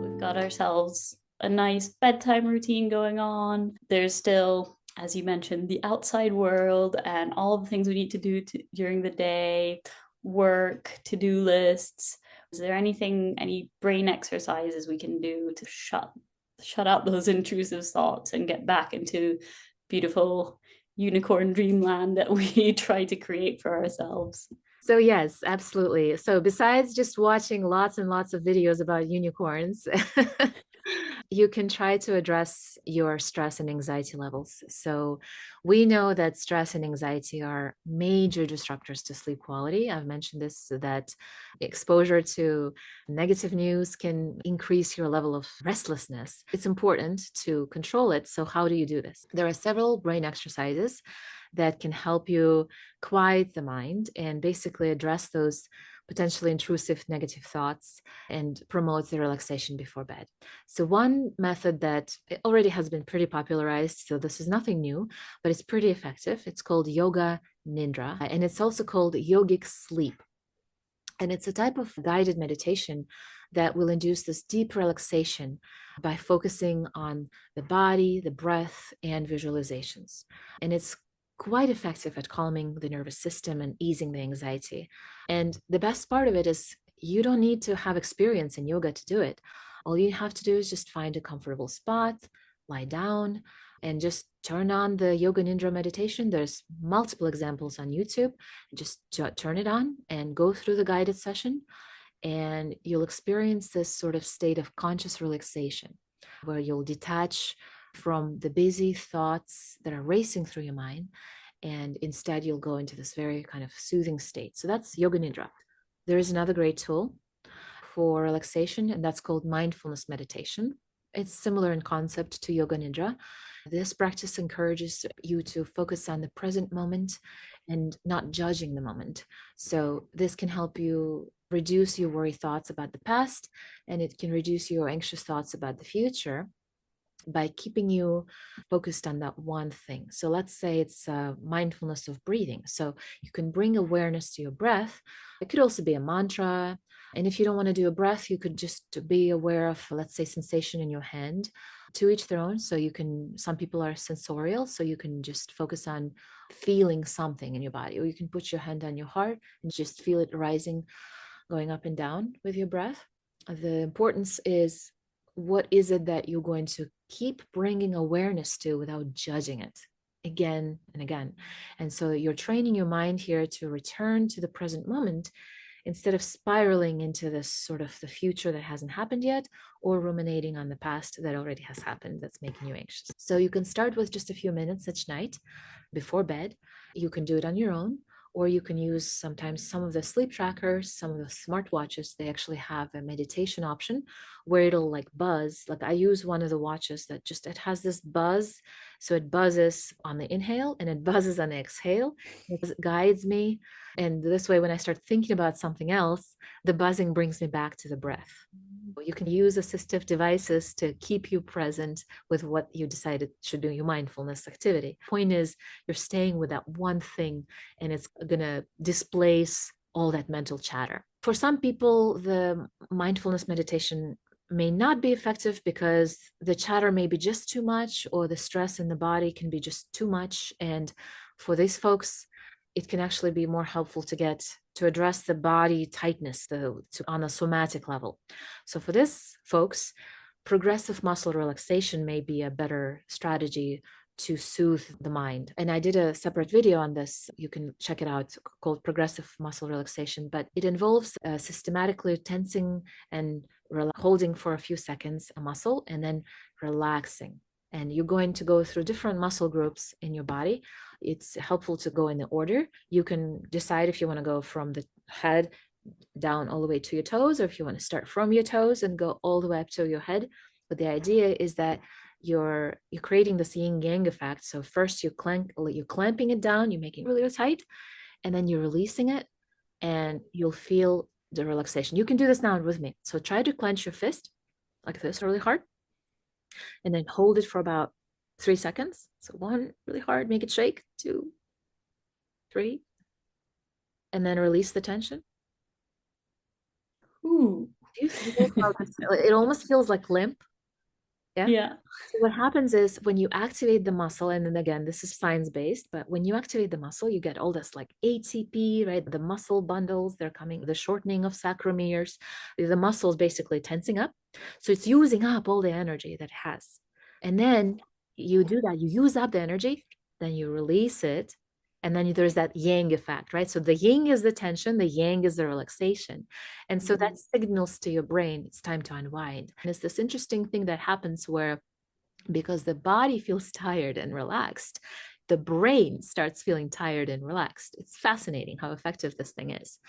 We've got ourselves a nice bedtime routine going on. There's still, as you mentioned, the outside world and all of the things we need to do during the day, work, to-do lists. Is there anything, any brain exercises we can do to shut out those intrusive thoughts and get back into beautiful unicorn dreamland that we try to create for ourselves? So yes, absolutely. So besides just watching lots and lots of videos about unicorns, you can try to address your stress and anxiety levels. So we know that stress and anxiety are major disruptors to sleep quality. I've mentioned this, so that exposure to negative news can increase your level of restlessness. It's important to control it. So how do you do this? There are several brain exercises that can help you quiet the mind and basically address those potentially intrusive negative thoughts and promote the relaxation before bed. So one method that already has been pretty popularized, so this is nothing new, but it's pretty effective. It's called yoga nidra, and it's also called yogic sleep. And it's a type of guided meditation that will induce this deep relaxation by focusing on the body, the breath, and visualizations. And it's quite effective at calming the nervous system and easing the anxiety. And the best part of it is you don't need to have experience in yoga to do it. All you have to do is just find a comfortable spot, lie down, and just turn on the yoga nidra meditation. There's multiple examples on YouTube. Just turn it on and go through the guided session, and you'll experience this sort of state of conscious relaxation where you'll detach from the busy thoughts that are racing through your mind, and instead you'll go into this very kind of soothing state. So that's yoga nidra. There is another great tool for relaxation, and that's called mindfulness meditation. It's similar in concept to yoga nidra. This practice encourages you to focus on the present moment and not judging the moment. So this can help you reduce your worry thoughts about the past, and it can reduce your anxious thoughts about the future by keeping you focused on that one thing. So let's say it's mindfulness of breathing. So you can bring awareness to your breath. It could also be a mantra. And if you don't want to do a breath, you could just be aware of, let's say, sensation in your hand. To each their own. So you can, some people are sensorial, so you can just focus on feeling something in your body, or you can put your hand on your heart and just feel it rising, going up and down with your breath. The importance is, what is it that you're going to keep bringing awareness to without judging it again and again? And so you're training your mind here to return to the present moment instead of spiraling into this sort of the future that hasn't happened yet, or ruminating on the past that already has happened that's making you anxious. So you can start with just a few minutes each night before bed. You can do it on your own, or you can use sometimes some of the sleep trackers, some of the smartwatches. They actually have a meditation option where it'll like buzz. Like I use one of the watches that just, it has this buzz. So it buzzes on the inhale and it buzzes on the exhale. It guides me. And this way, when I start thinking about something else, the buzzing brings me back to the breath. You can use assistive devices to keep you present with what you decided should do your mindfulness activity. Point is, you're staying with that one thing, and it's going to displace all that mental chatter. For some people, the mindfulness meditation may not be effective because the chatter may be just too much, or the stress in the body can be just too much. And for these folks, it can actually be more helpful to address the body tightness on a somatic level. So for this, folks, progressive muscle relaxation may be a better strategy to soothe the mind. And I did a separate video on this. You can check it out, called Progressive Muscle Relaxation, but it involves systematically tensing and holding for a few seconds a muscle and then relaxing. And you're going to go through different muscle groups in your body. It's helpful to go in the order. You can decide if you want to go from the head down all the way to your toes, or if you want to start from your toes and go all the way up to your head. But the idea is that you're creating this yin yang effect. So first you're clamping it down, you're making it really tight, and then you're releasing it, and you'll feel the relaxation. You can do this now with me. So try to clench your fist like this really hard, and then hold it for about 3 seconds. So 1, really hard, make it shake. 2, 3, and then release the tension. Ooh. Do you feel how it almost feels like limp? Yeah. So what happens is when you activate the muscle, and then again, this is science-based, but when you activate the muscle, you get all this like ATP, right? The muscle bundles, they're coming, the shortening of sarcomeres, the muscle is basically tensing up. So it's using up all the energy that it has. And then you do that, you use up the energy, then you release it. And then there's that yang effect, right? So the yin is the tension, the yang is the relaxation. And so that signals to your brain, it's time to unwind. And it's this interesting thing that happens where, because the body feels tired and relaxed, the brain starts feeling tired and relaxed. It's fascinating how effective this thing is.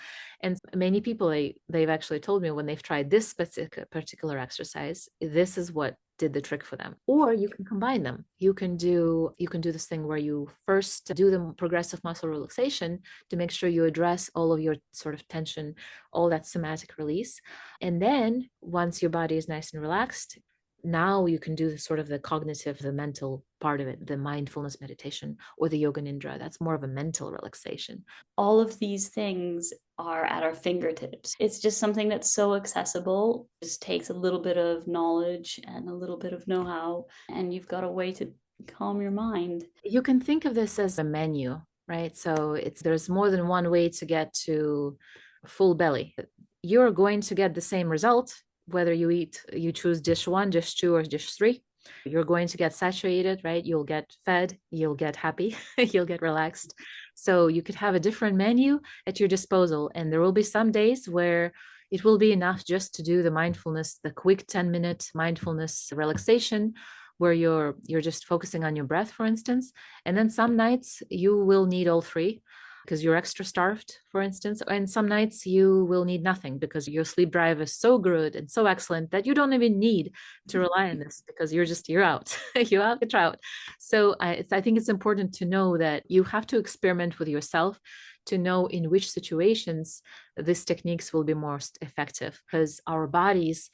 And many people, they've actually told me when they've tried this particular exercise, this is what did the trick for them. Or you can combine them. You can do this thing where you first do the progressive muscle relaxation to make sure you address all of your sort of tension, all that somatic release. And then once your body is nice and relaxed, now you can do the cognitive, the mental part of it, the mindfulness meditation or the yoga nidra. That's more of a mental relaxation. All of these things are at our fingertips. It's just something that's so accessible. It just takes a little bit of knowledge and a little bit of know-how, and you've got a way to calm your mind. You can think of this as a menu, right? So there's more than one way to get to full belly. You're going to get the same result whether you choose dish 1, dish 2, or dish 3. You're going to get satiated, right? You'll get fed, you'll get happy, you'll get relaxed. So you could have a different menu at your disposal. And there will be some days where it will be enough just to do the mindfulness, the quick 10-minute mindfulness relaxation, where you're just focusing on your breath, for instance. And then some nights you will need all 3 because you're extra starved, for instance. And some nights you will need nothing because your sleep drive is so good and so excellent that you don't even need to rely on this because you're out. You're out, you're out. So I think it's important to know that you have to experiment with yourself to know in which situations these techniques will be most effective, because our bodies,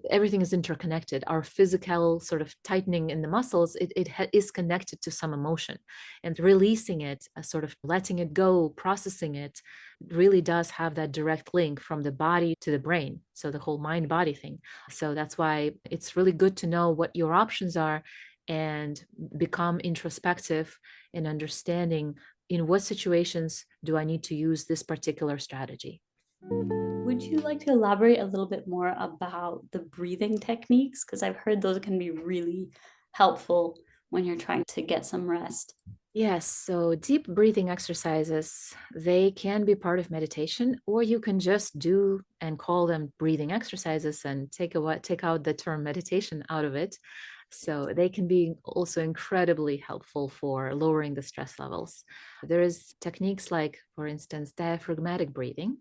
everything is interconnected. Our physical sort of tightening in the muscles, it is connected to some emotion, and releasing it, sort of letting it go, processing it, really does have that direct link from the body to the brain. So the whole mind body thing. So that's why it's really good to know what your options are and become introspective in understanding in what situations do I need to use this particular strategy. Would you like to elaborate a little bit more about the breathing techniques? Because I've heard those can be really helpful when you're trying to get some rest. Yes, so deep breathing exercises, they can be part of meditation, or you can just do and call them breathing exercises and take out the term meditation out of it. So they can be also incredibly helpful for lowering the stress levels. There is techniques like, for instance, diaphragmatic breathing,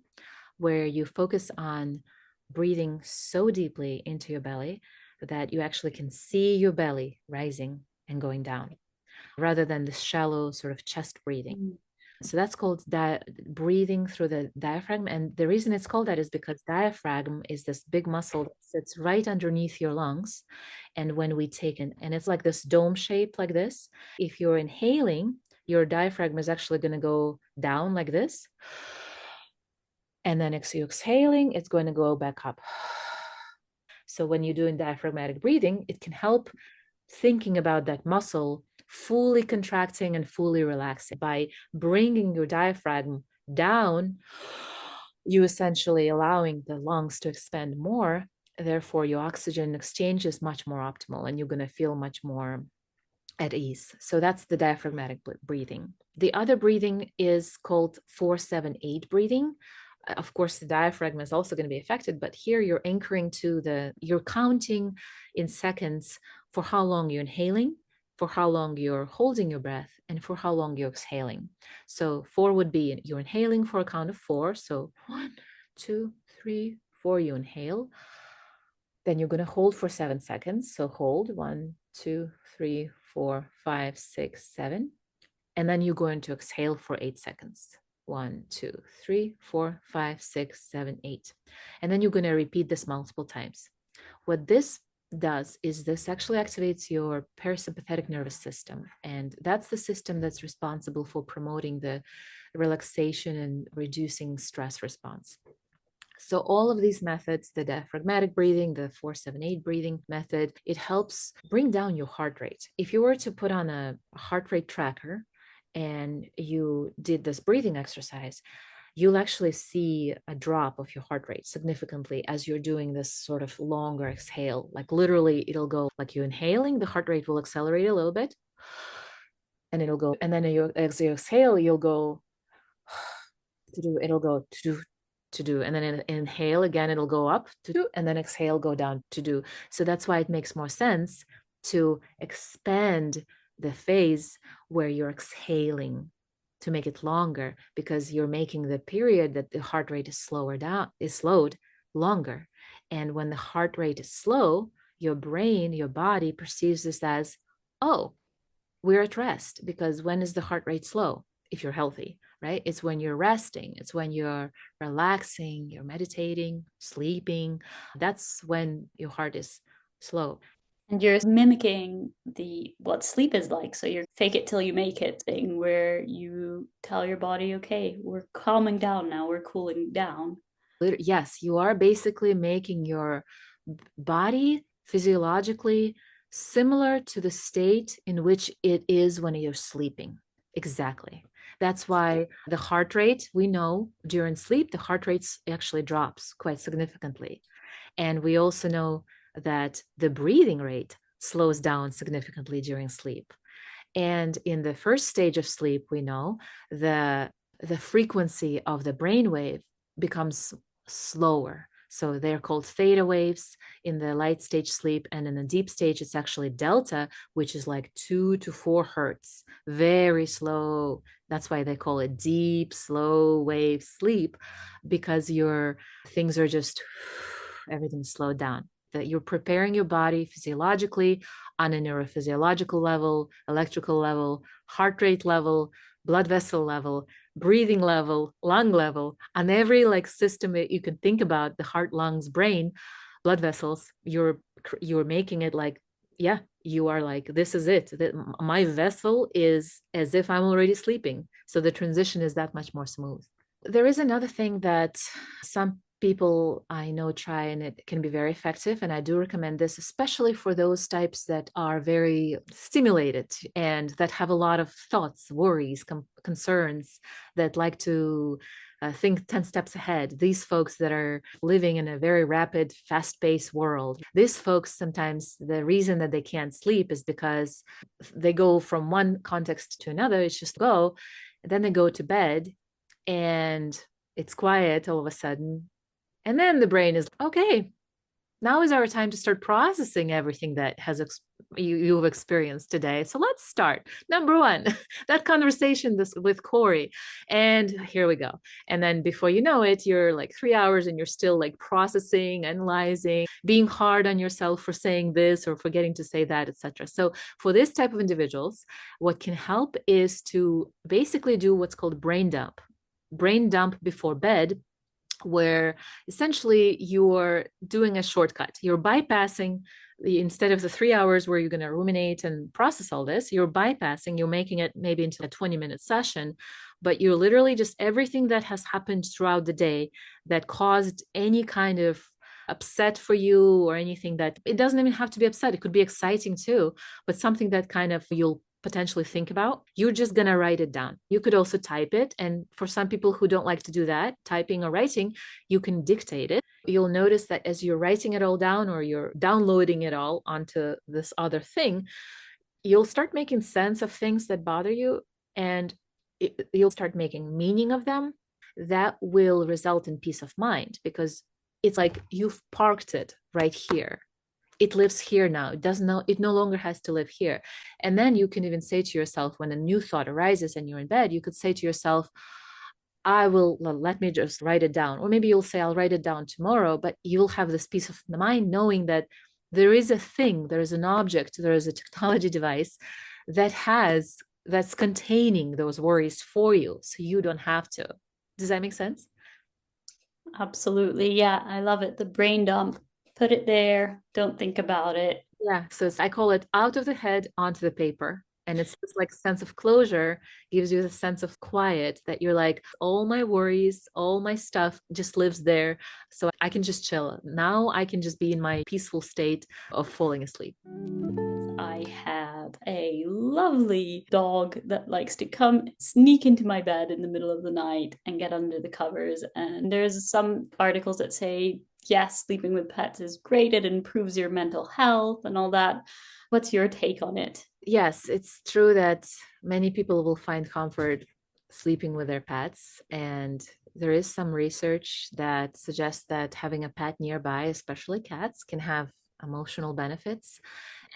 where you focus on breathing so deeply into your belly that you actually can see your belly rising and going down, rather than the shallow sort of chest breathing. So that's called breathing through the diaphragm. And the reason it's called that is because diaphragm is this big muscle that sits right underneath your lungs. And when we take in, and it's like this dome shape like this, if you're inhaling, your diaphragm is actually going to go down like this. And then you're exhaling, it's going to go back up. So when you're doing diaphragmatic breathing, it can help thinking about that muscle fully contracting and fully relaxing. By bringing your diaphragm down, you essentially allowing the lungs to expand more. Therefore, your oxygen exchange is much more optimal and you're going to feel much more at ease. So that's the diaphragmatic breathing. The other breathing is called 4-7-8 breathing. Of course, the diaphragm is also going to be affected, but here you're anchoring to you're counting in seconds for how long you're inhaling, for how long you're holding your breath, and for how long you're exhaling. So 4 would be you're inhaling for a count of 4. So 1, 2, 3, 4, you inhale. Then you're going to hold for 7 seconds. So hold 1, 2, 3, 4, 5, 6, 7. And then you're going to exhale for 8 seconds. 1, 2, 3, 4, 5, 6, 7, 8. And then you're going to repeat this multiple times. What this does is this actually activates your parasympathetic nervous system. And that's the system that's responsible for promoting the relaxation and reducing stress response. So all of these methods, the diaphragmatic breathing, the 4-7-8 breathing method, it helps bring down your heart rate. If you were to put on a heart rate tracker and you did this breathing exercise, you'll actually see a drop of your heart rate significantly as you're doing this sort of longer exhale. Like literally, it'll go like you're inhaling, the heart rate will accelerate a little bit, and it'll go, and then as you exhale, you'll go to do, it'll go to do, and then inhale again, it'll go up to do, and then exhale, go down to do. So that's why it makes more sense to expand the phase where you're exhaling to make it longer, because you're making the period that the heart rate is slowed longer. And when the heart rate is slow, your brain, your body perceives this as, oh, we're at rest. Because when is the heart rate slow? If you're healthy, right? It's when you're resting, it's when you're relaxing, you're meditating, sleeping. That's when your heart is slow. And you're mimicking what sleep is like. So you're fake it till you make it thing, where you tell your body, okay, we're calming down now, we're cooling down. Yes, you are basically making your body physiologically similar to the state in which it is when you're sleeping. Exactly. That's why the heart rate, we know during sleep, the heart rate actually drops quite significantly. And we also know that the breathing rate slows down significantly during sleep. And in the first stage of sleep, we know the frequency of the brainwave becomes slower. So they're called theta waves in the light stage sleep. And in the deep stage, it's actually delta, which is like 2 to 4 hertz, very slow. That's why they call it deep, slow wave sleep, because your things are just, everything's slowed down. That you're preparing your body physiologically on a neurophysiological level, electrical level, heart rate level, blood vessel level, breathing level, lung level, on every like system that you can think about, the heart, lungs, brain, blood vessels, you're making it like, yeah, you are like, this is it. My vessel is as if I'm already sleeping. So the transition is that much more smooth. There is another thing that some people I know try, and it can be very effective. And I do recommend this, especially for those types that are very stimulated and that have a lot of thoughts, worries, concerns, that like to think 10 steps ahead. These folks that are living in a very rapid, fast-paced world. These folks, sometimes the reason that they can't sleep is because they go from one context to another. It's just go, and then they go to bed and it's quiet all of a sudden. And then the brain is, okay, now is our time to start processing everything that you've experienced today. So let's start. Number one, that conversation with Corey. And here we go. And then before you know it, you're like 3 hours and you're still like processing, analyzing, being hard on yourself for saying this or forgetting to say that, etc. So for this type of individuals, what can help is to basically do what's called brain dump. Brain dump before bed, where essentially you're doing a shortcut. You're bypassing instead of the 3 hours where you're going to ruminate and process all this, you're bypassing, you're making it maybe into a 20-minute session, but you're literally just everything that has happened throughout the day that caused any kind of upset for you or anything, that it doesn't even have to be upset. It could be exciting too, but something that kind of you'll potentially think about, you're just going to write it down. You could also type it. And for some people who don't like to do that, typing or writing, you can dictate it. You'll notice that as you're writing it all down or you're downloading it all onto this other thing, you'll start making sense of things that bother you, and you'll start making meaning of them. That will result in peace of mind, because it's like you've parked it right here. It lives here now. It no longer has to live here. And then you can even say to yourself, when a new thought arises and you're in bed, you could say to yourself, let me just write it down. Or maybe you'll say, I'll write it down tomorrow, but you'll have this peace of mind knowing that there is a thing, there is an object, there is a technology device that's containing those worries for you, so you don't have to. Does that make sense? Absolutely. Yeah, I love it. The brain dump. Put it there. Don't think about it. Yeah. So I call it out of the head onto the paper. And it's just like a sense of closure, gives you the sense of quiet that you're like, all my worries, all my stuff just lives there. So I can just chill. Now I can just be in my peaceful state of falling asleep. I have a lovely dog that likes to come sneak into my bed in the middle of the night and get under the covers. And there's some articles that say, yes, sleeping with pets is great. It improves your mental health and all that. What's your take on it? Yes, it's true that many people will find comfort sleeping with their pets. And there is some research that suggests that having a pet nearby, especially cats, can have emotional benefits,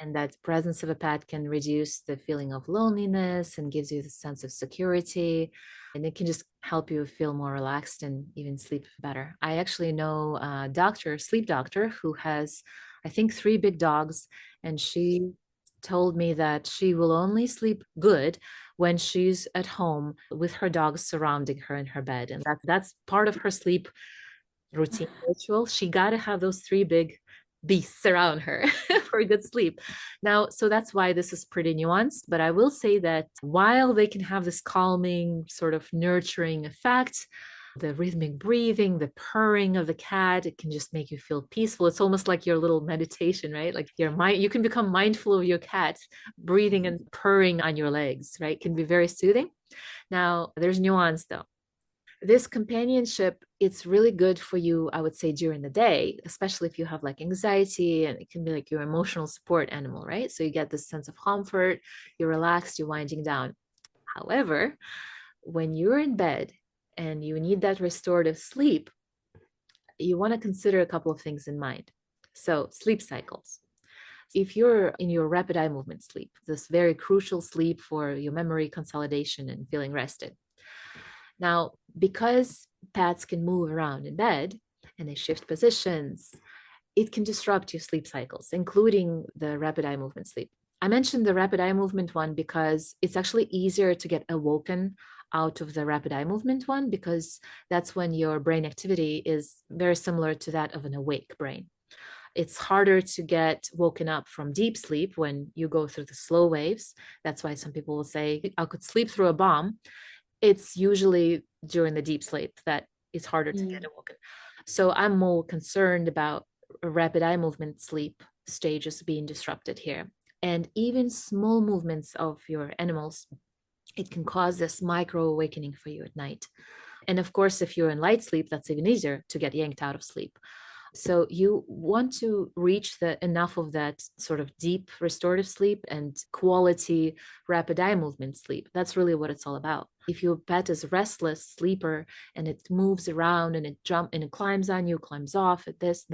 and that presence of a pet can reduce the feeling of loneliness and gives you the sense of security, and it can just help you feel more relaxed and even sleep better. I actually know a doctor, sleep doctor, who has, I think, three big dogs, and she told me that she will only sleep good when she's at home with her dogs surrounding her in her bed, and that's part of her sleep routine ritual. She got to have those three big beasts around her for good sleep. Now, so that's why this is pretty nuanced. But I will say that while they can have this calming, sort of nurturing effect, the rhythmic breathing, the purring of the cat, it can just make you feel peaceful. It's almost like your little meditation, right? Like your mind, you can become mindful of your cat breathing and purring on your legs, right? It can be very soothing. Now, there's nuance though. This companionship, it's really good for you, I would say, during the day, especially if you have like anxiety, and it can be like your emotional support animal, right? So you get this sense of comfort, you're relaxed, you're winding down. However, when you're in bed and you need that restorative sleep, you want to consider a couple of things in mind. So, sleep cycles. If you're in your rapid eye movement sleep, this very crucial sleep for your memory consolidation and feeling rested. Now, because pets can move around in bed and they shift positions, it can disrupt your sleep cycles, including the rapid eye movement sleep. I mentioned the rapid eye movement one because it's actually easier to get awoken out of the rapid eye movement one, because that's when your brain activity is very similar to that of an awake brain. It's harder to get woken up from deep sleep when you go through the slow waves. That's why some people will say, I could sleep through a bomb. It's usually during the deep sleep that it's harder to get awoken. So I'm more concerned about rapid eye movement sleep stages being disrupted here. And even small movements of your animals, it can cause this micro awakening for you at night. And of course, if you're in light sleep, that's even easier to get yanked out of sleep. So you want to reach the enough of that sort of deep restorative sleep and quality rapid eye movement sleep. That's really what it's all about. If your pet is restless sleeper and it moves around and it climbs on you, climbs off at this,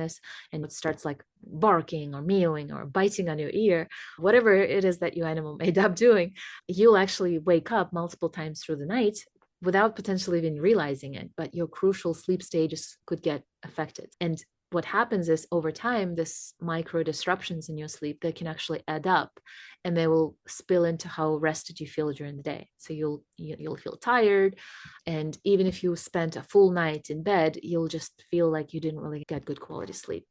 and it starts like barking or meowing or biting on your ear, whatever it is that your animal may end up doing, you'll actually wake up multiple times through the night without potentially even realizing it, but your crucial sleep stages could get affected. And what happens is, over time, this micro disruptions in your sleep, they can actually add up, and they will spill into how rested you feel during the day. So you'll feel tired, and even if you spent a full night in bed, you'll just feel like you didn't really get good quality sleep.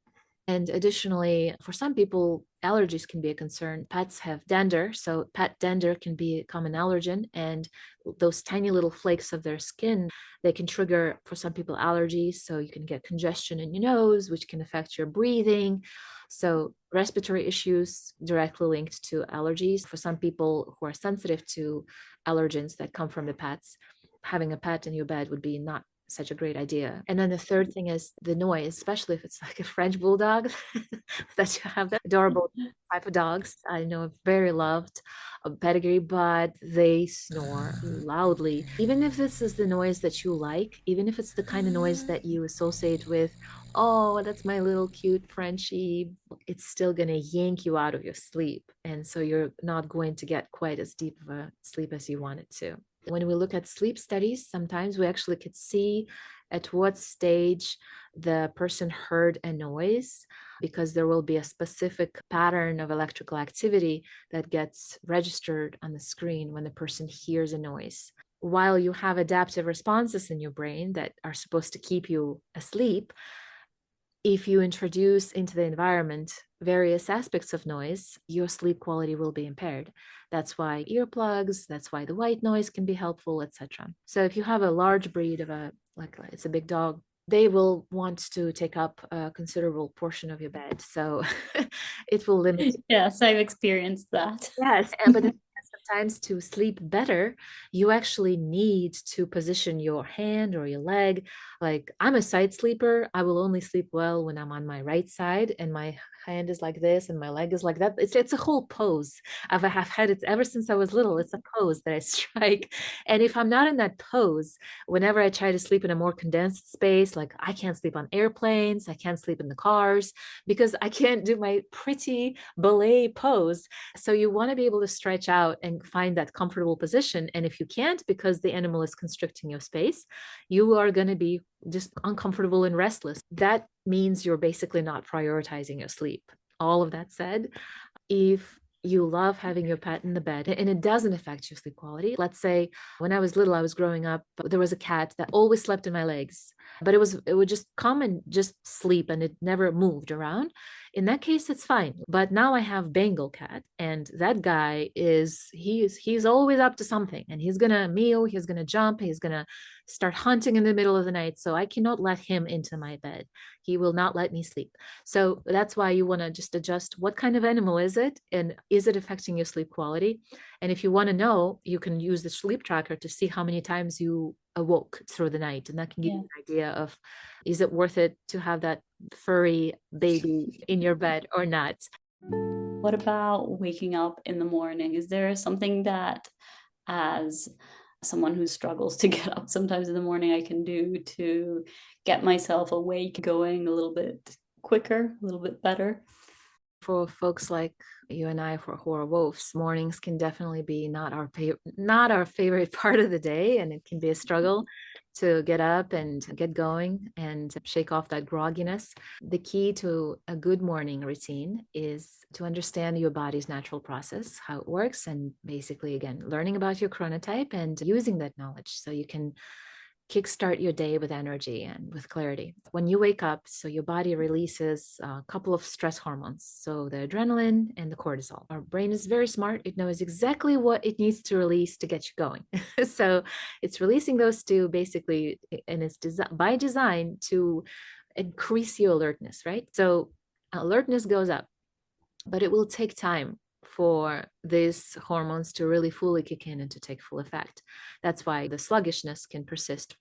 And additionally, for some people, allergies can be a concern. Pets have dander, so pet dander can be a common allergen, and those tiny little flakes of their skin, they can trigger, for some people, allergies. So you can get congestion in your nose, which can affect your breathing. So respiratory issues directly linked to allergies. For some people who are sensitive to allergens that come from the pets, having a pet in your bed would be not such a great idea. And then the third thing is the noise, especially if it's like a French bulldog that you have, that adorable type of dogs. I know very loved a pedigree, but they snore loudly. Even if this is the noise that you like, even if it's the kind of noise that you associate with, oh, that's my little cute Frenchie, it's still going to yank you out of your sleep. And so you're not going to get quite as deep of a sleep as you wanted to. When we look at sleep studies, sometimes we actually could see at what stage the person heard a noise, because there will be a specific pattern of electrical activity that gets registered on the screen when the person hears a noise. While you have adaptive responses in your brain that are supposed to keep you asleep, if you introduce into the environment various aspects of noise, your sleep quality will be impaired. That's why earplugs, that's why the white noise can be helpful, etc. So if you have a large breed of like it's a big dog, they will want to take up a considerable portion of your bed. So it will limit. Yes, I've experienced that. Yes, but sometimes to sleep better, you actually need to position your hand or your leg. Like, I'm a side sleeper. I will only sleep well when I'm on my right side and my hand is like this and my leg is like that. It's a whole pose. Have had it ever since I was little. It's a pose that I strike. And if I'm not in that pose, whenever I try to sleep in a more condensed space, like I can't sleep on airplanes, I can't sleep in the cars because I can't do my pretty ballet pose. So you want to be able to stretch out and find that comfortable position. And if you can't, because the animal is constricting your space, you are going to be just uncomfortable and restless. That means you're basically not prioritizing your sleep. All of that said, if you love having your pet in the bed and it doesn't affect your sleep quality. Let's say when I was little, I was growing up, there was a cat that always slept in my legs, but it would just come and just sleep and it never moved around. In that case, it's fine. But now I have Bengal cat, and that guy he's always up to something, and he's gonna meow, he's gonna jump, he's gonna start hunting in the middle of the night. So I cannot let him into my bed. He will not let me sleep. So that's why you want to just adjust what kind of animal is it and is it affecting your sleep quality? And if you want to know, you can use the sleep tracker to see how many times you awoke through the night. And that can give you an idea of, is it worth it to have that furry baby in your bed or not? What about waking up in the morning? Is there something that, as someone who struggles to get up sometimes in the morning, I can do to get myself awake, going a little bit quicker, a little bit better? For folks like you and I, who are wolves, mornings can definitely be not our favorite part of the day, and it can be a struggle to get up and get going and shake off that grogginess. The key to a good morning routine is to understand your body's natural process, how it works, and basically, again, learning about your chronotype and using that knowledge so you can kickstart your day with energy and with clarity. When you wake up, so your body releases a couple of stress hormones, so the adrenaline and the cortisol. Our brain is very smart. It knows exactly what it needs to release to get you going. So it's releasing those two basically, and it's by design to increase your alertness, right? So alertness goes up, but it will take time for these hormones to really fully kick in and to take full effect. That's why the sluggishness can persist.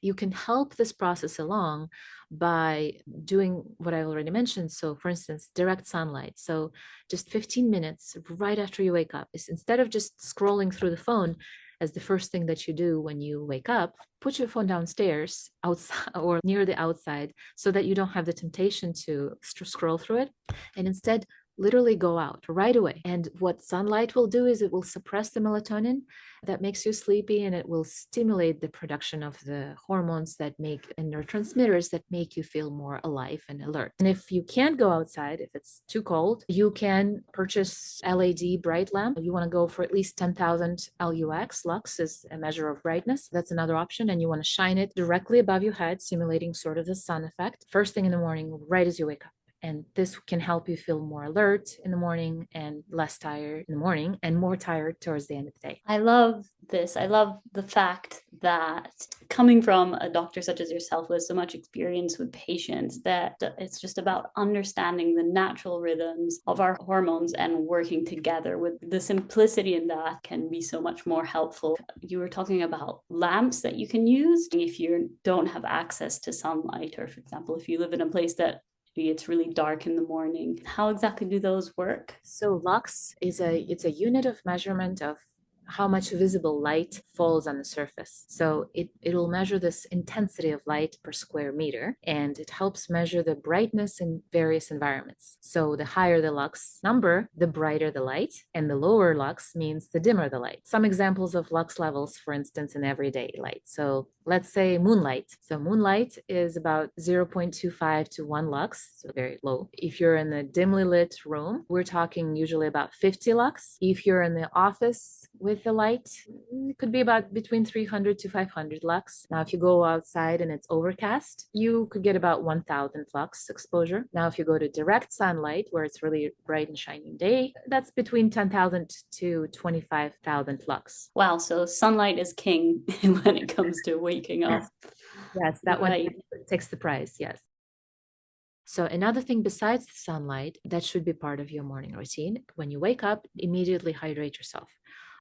You can help this process along by doing what I already mentioned. So, for instance, direct sunlight. So, just 15 minutes right after you wake up, is instead of just scrolling through the phone as the first thing that you do when you wake up, put your phone downstairs, outside or near the outside, so that you don't have the temptation to scroll through it, and instead literally go out right away. And what sunlight will do is it will suppress the melatonin that makes you sleepy, and it will stimulate the production of the hormones that make and neurotransmitters that make you feel more alive and alert. And if you can't go outside, if it's too cold, you can purchase LED bright lamp. You want to go for at least 10,000 lux. Lux is a measure of brightness. That's another option. And you want to shine it directly above your head, simulating sort of the sun effect first thing in the morning, right as you wake up. And this can help you feel more alert in the morning and less tired in the morning and more tired towards the end of the day. I love this. I love the fact that coming from a doctor such as yourself with so much experience with patients, that it's just about understanding the natural rhythms of our hormones and working together. With the simplicity in that can be so much more helpful. You were talking about lamps that you can use if you don't have access to sunlight, or for example, if you live in a place that it's really dark in the morning. How exactly do those work? So lux is it's a unit of measurement of how much visible light falls on the surface. So it will measure this intensity of light per square meter, and it helps measure the brightness in various environments. So the higher the lux number, the brighter the light, and the lower lux means the dimmer the light. Some examples of lux levels, for instance, in everyday light. So let's say moonlight. So moonlight is about 0.25 to 1 lux, so very low. If you're in a dimly lit room, we're talking usually about 50 lux. If you're in the office with the light, it could be about between 300 to 500 lux. Now, if you go outside and it's overcast, you could get about 1,000 lux exposure. Now, if you go to direct sunlight, where it's really bright and shining day, that's between 10,000 to 25,000 lux. Wow, so sunlight is king when it comes to waking up. Yes, that one Right. takes the prize, yes. So another thing besides the sunlight that should be part of your morning routine, when you wake up, immediately hydrate yourself.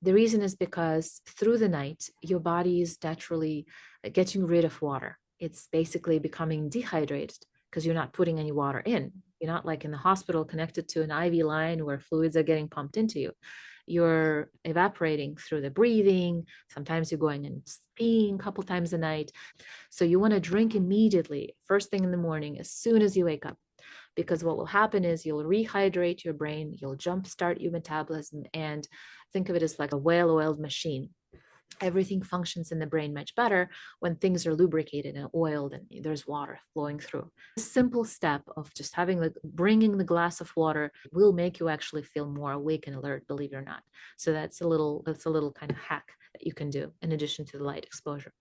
The reason is because through the night, your body is naturally getting rid of water. It's basically becoming dehydrated because you're not putting any water in. You're not like in the hospital connected to an IV line where fluids are getting pumped into you. You're evaporating through the breathing. Sometimes you're going and peeing a couple times a night. So you want to drink immediately, first thing in the morning, as soon as you wake up, because what will happen is you'll rehydrate your brain, you'll jumpstart your metabolism, and think of it as like a well-oiled machine. Everything functions in the brain much better when things are lubricated and oiled and there's water flowing through. A simple step of just bringing the glass of water will make you actually feel more awake and alert, believe it or not. So that's a little kind of hack that you can do in addition to the light exposure.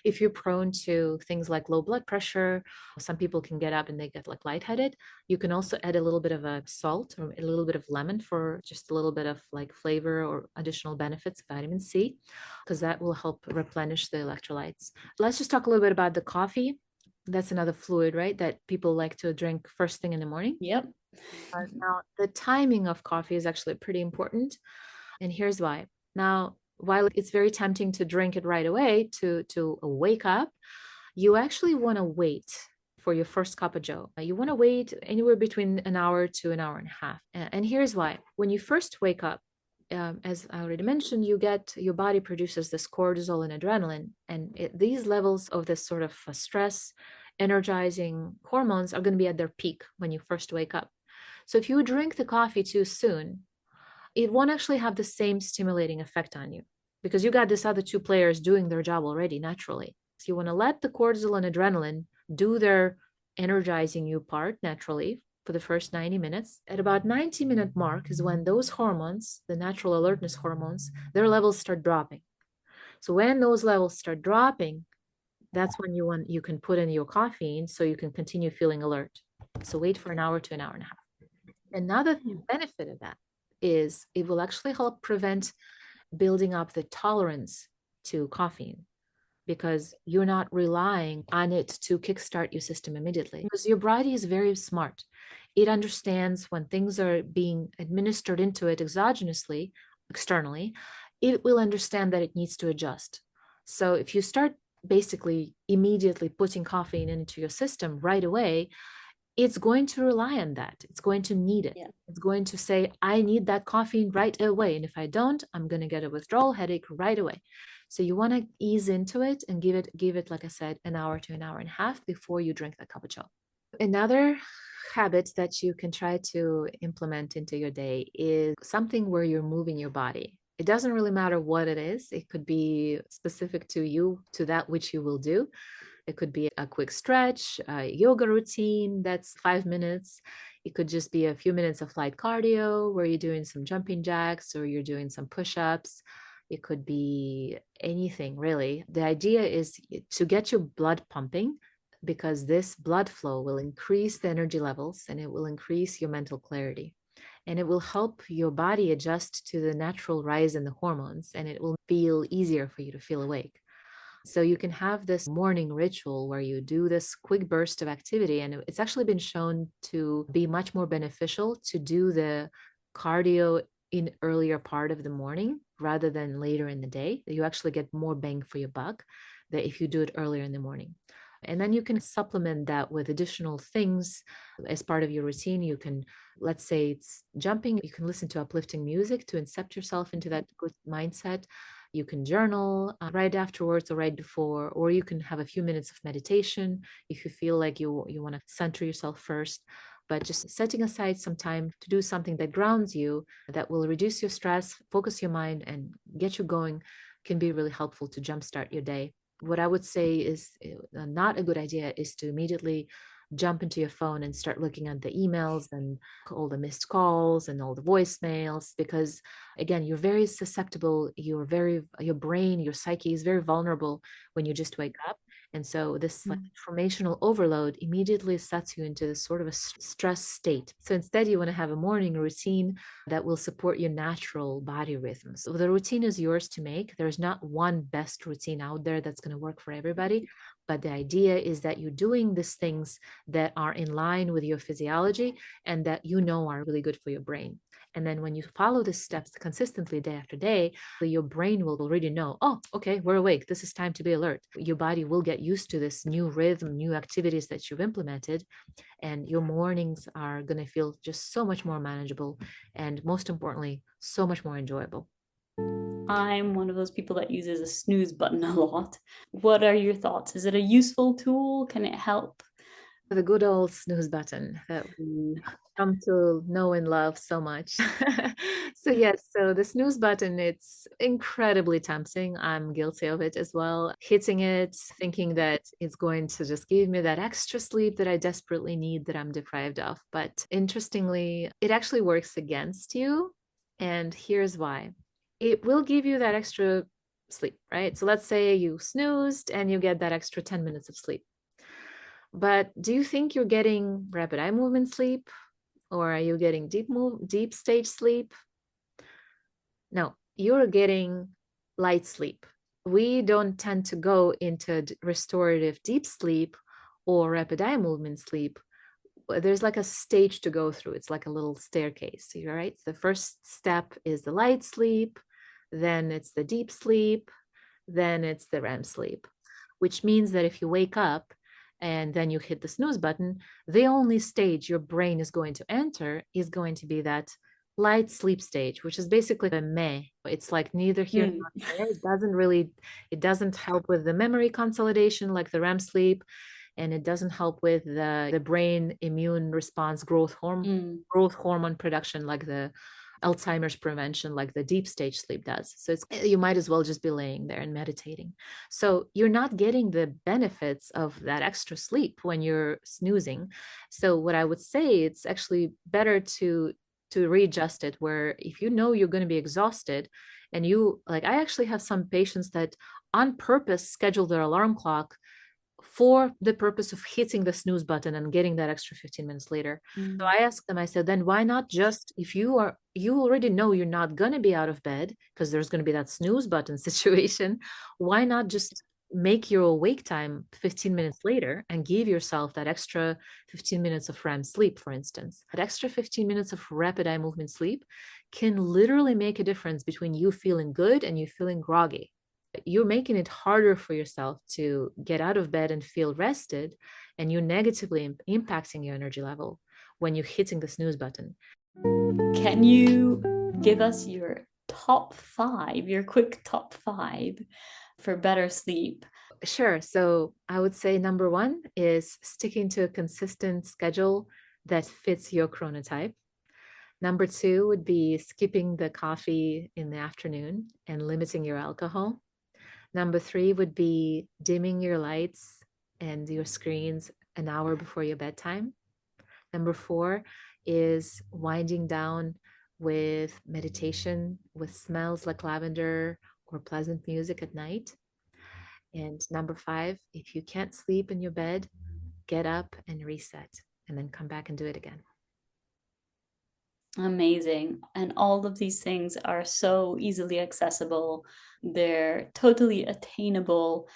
If you're prone to things like low blood pressure, some people can get up and they get like lightheaded. You can also add a little bit of a salt or a little bit of lemon for just a little bit of like flavor or additional benefits, vitamin C, because that will help replenish the electrolytes. Let's just talk a little bit about the coffee. That's another fluid, right? That people like to drink first thing in the morning. Yep. Now, the timing of coffee is actually pretty important. And here's why. Now, while it's very tempting to drink it right away to wake up, you actually want to wait for your first cup of joe. You want to wait anywhere between an hour to an hour and a half. And here's why. When you first wake up, as I already mentioned, your body produces this cortisol and adrenaline, and these levels of this sort of stress, energizing hormones are going to be at their peak when you first wake up. So if you drink the coffee too soon, it won't actually have the same stimulating effect on you because you got these other two players doing their job already naturally. So you want to let the cortisol and adrenaline do their energizing you part naturally for the first 90 minutes. At about 90-minute mark is when those hormones, the natural alertness hormones, their levels start dropping. So when those levels start dropping, that's when you can put in your caffeine so you can continue feeling alert. So wait for an hour to an hour and a half. Another benefit of that is it will actually help prevent building up the tolerance to caffeine because you're not relying on it to kickstart your system immediately. Because your body is very smart. It understands when things are being administered into it exogenously, externally, it will understand that it needs to adjust. So if you start basically immediately putting caffeine into your system right away, it's going to rely on that. It's going to need it. Yeah. It's going to say, I need that caffeine right away. And if I don't, I'm going to get a withdrawal headache right away. So you want to ease into it and give it, like I said, an hour to an hour and a half before you drink that cup of joe. Another habit that you can try to implement into your day is something where you're moving your body. It doesn't really matter what it is. It could be specific to you, to that which you will do. It could be a quick stretch, a yoga routine that's 5 minutes. It could just be a few minutes of light cardio where you're doing some jumping jacks or you're doing some push-ups. It could be anything really. The idea is to get your blood pumping because this blood flow will increase the energy levels and it will increase your mental clarity. And it will help your body adjust to the natural rise in the hormones, and it will feel easier for you to feel awake. So you can have this morning ritual where you do this quick burst of activity, and it's actually been shown to be much more beneficial to do the cardio in earlier part of the morning rather than later in the day. You actually get more bang for your buck that if you do it earlier in the morning. And then you can supplement that with additional things as part of your routine. You can, let's say it's jumping, you can listen to uplifting music to incept yourself into that good mindset. You can journal right afterwards or right before, or you can have a few minutes of meditation if you feel like you want to center yourself first. But just setting aside some time to do something that grounds you, that will reduce your stress, focus your mind, and get you going can be really helpful to jumpstart your day. What I would say is not a good idea is to immediately jump into your phone and start looking at the emails and all the missed calls and all the voicemails, because again, you're very susceptible, your brain, your psyche is very vulnerable when you just wake up. And so this like informational overload immediately sets you into this sort of a stress state. So instead, you want to have a morning routine that will support your natural body rhythm. So the routine is yours to make. There's not one best routine out there that's going to work for everybody. But the idea is that you're doing these things that are in line with your physiology and that you know are really good for your brain. And then when you follow the steps consistently day after day, your brain will already know, oh, okay, we're awake. This is time to be alert. Your body will get used to this new rhythm, new activities that you've implemented, and your mornings are going to feel just so much more manageable and, most importantly, so much more enjoyable. I'm one of those people that uses a snooze button a lot. What are your thoughts? Is it a useful tool? Can it help? The good old snooze button that we come to know and love so much. So yes, so the snooze button, it's incredibly tempting. I'm guilty of it as well. Hitting it, thinking that it's going to just give me that extra sleep that I desperately need, that I'm deprived of. But interestingly, it actually works against you. And here's why. It will give you that extra sleep, right? So let's say you snoozed and you get that extra 10 minutes of sleep. But do you think you're getting rapid eye movement sleep, or are you getting deep stage sleep? No, you're getting light sleep. We don't tend to go into restorative deep sleep or rapid eye movement sleep. There's like a stage to go through. It's like a little staircase, right? The first step is the light sleep, then it's the deep sleep, then it's the REM sleep, which means that if you wake up and then you hit the snooze button, the only stage your brain is going to enter is going to be that light sleep stage, which is basically a meh. It's like neither here nor there. It doesn't help with the memory consolidation like the REM sleep, and it doesn't help with the brain immune response growth hormone production like the Alzheimer's prevention, like the deep stage sleep does. So you might as well just be laying there and meditating. So you're not getting the benefits of that extra sleep when you're snoozing. So what I would say, it's actually better to readjust it, where if you know you're going to be exhausted, and you like, I actually have some patients that on purpose schedule their alarm clock for the purpose of hitting the snooze button and getting that extra 15 minutes later. So I asked them, I said, then why not just, if you already know you're not going to be out of bed because there's going to be that snooze button situation, why not just make your awake time 15 minutes later and give yourself that extra 15 minutes of REM sleep, for instance? That extra 15 minutes of rapid eye movement sleep can literally make a difference between you feeling good and you feeling groggy. You're making it harder for yourself to get out of bed and feel rested, and you're negatively impacting your energy level when you're hitting the snooze button. Can you give us your top five, your quick top five for better sleep? Sure. So I would say number one is sticking to a consistent schedule that fits your chronotype. Number two would be skipping the coffee in the afternoon and limiting your alcohol. Number three would be dimming your lights and your screens an hour before your bedtime. Number four is winding down with meditation, with smells like lavender or pleasant music at night. And number five, if you can't sleep in your bed, get up and reset, and then come back and do it again. Amazing. And all of these things are so easily accessible. They're totally attainable,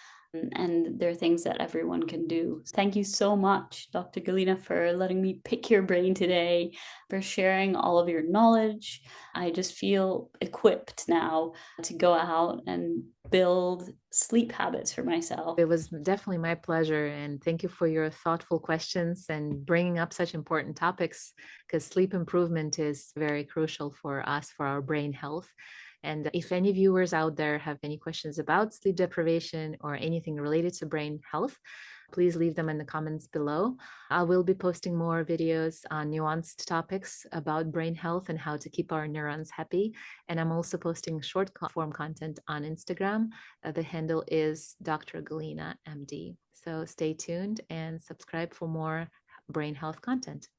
and they're things that everyone can do. Thank you so much, Dr. Galina, for letting me pick your brain today, for sharing all of your knowledge. I just feel equipped now to go out and build sleep habits for myself. It was definitely my pleasure. And thank you for your thoughtful questions and bringing up such important topics, because sleep improvement is very crucial for us, for our brain health. And if any viewers out there have any questions about sleep deprivation or anything related to brain health, please leave them in the comments below. I will be posting more videos on nuanced topics about brain health and how to keep our neurons happy. And I'm also posting short form content on Instagram. The handle is Dr. Galina MD. So stay tuned and subscribe for more brain health content.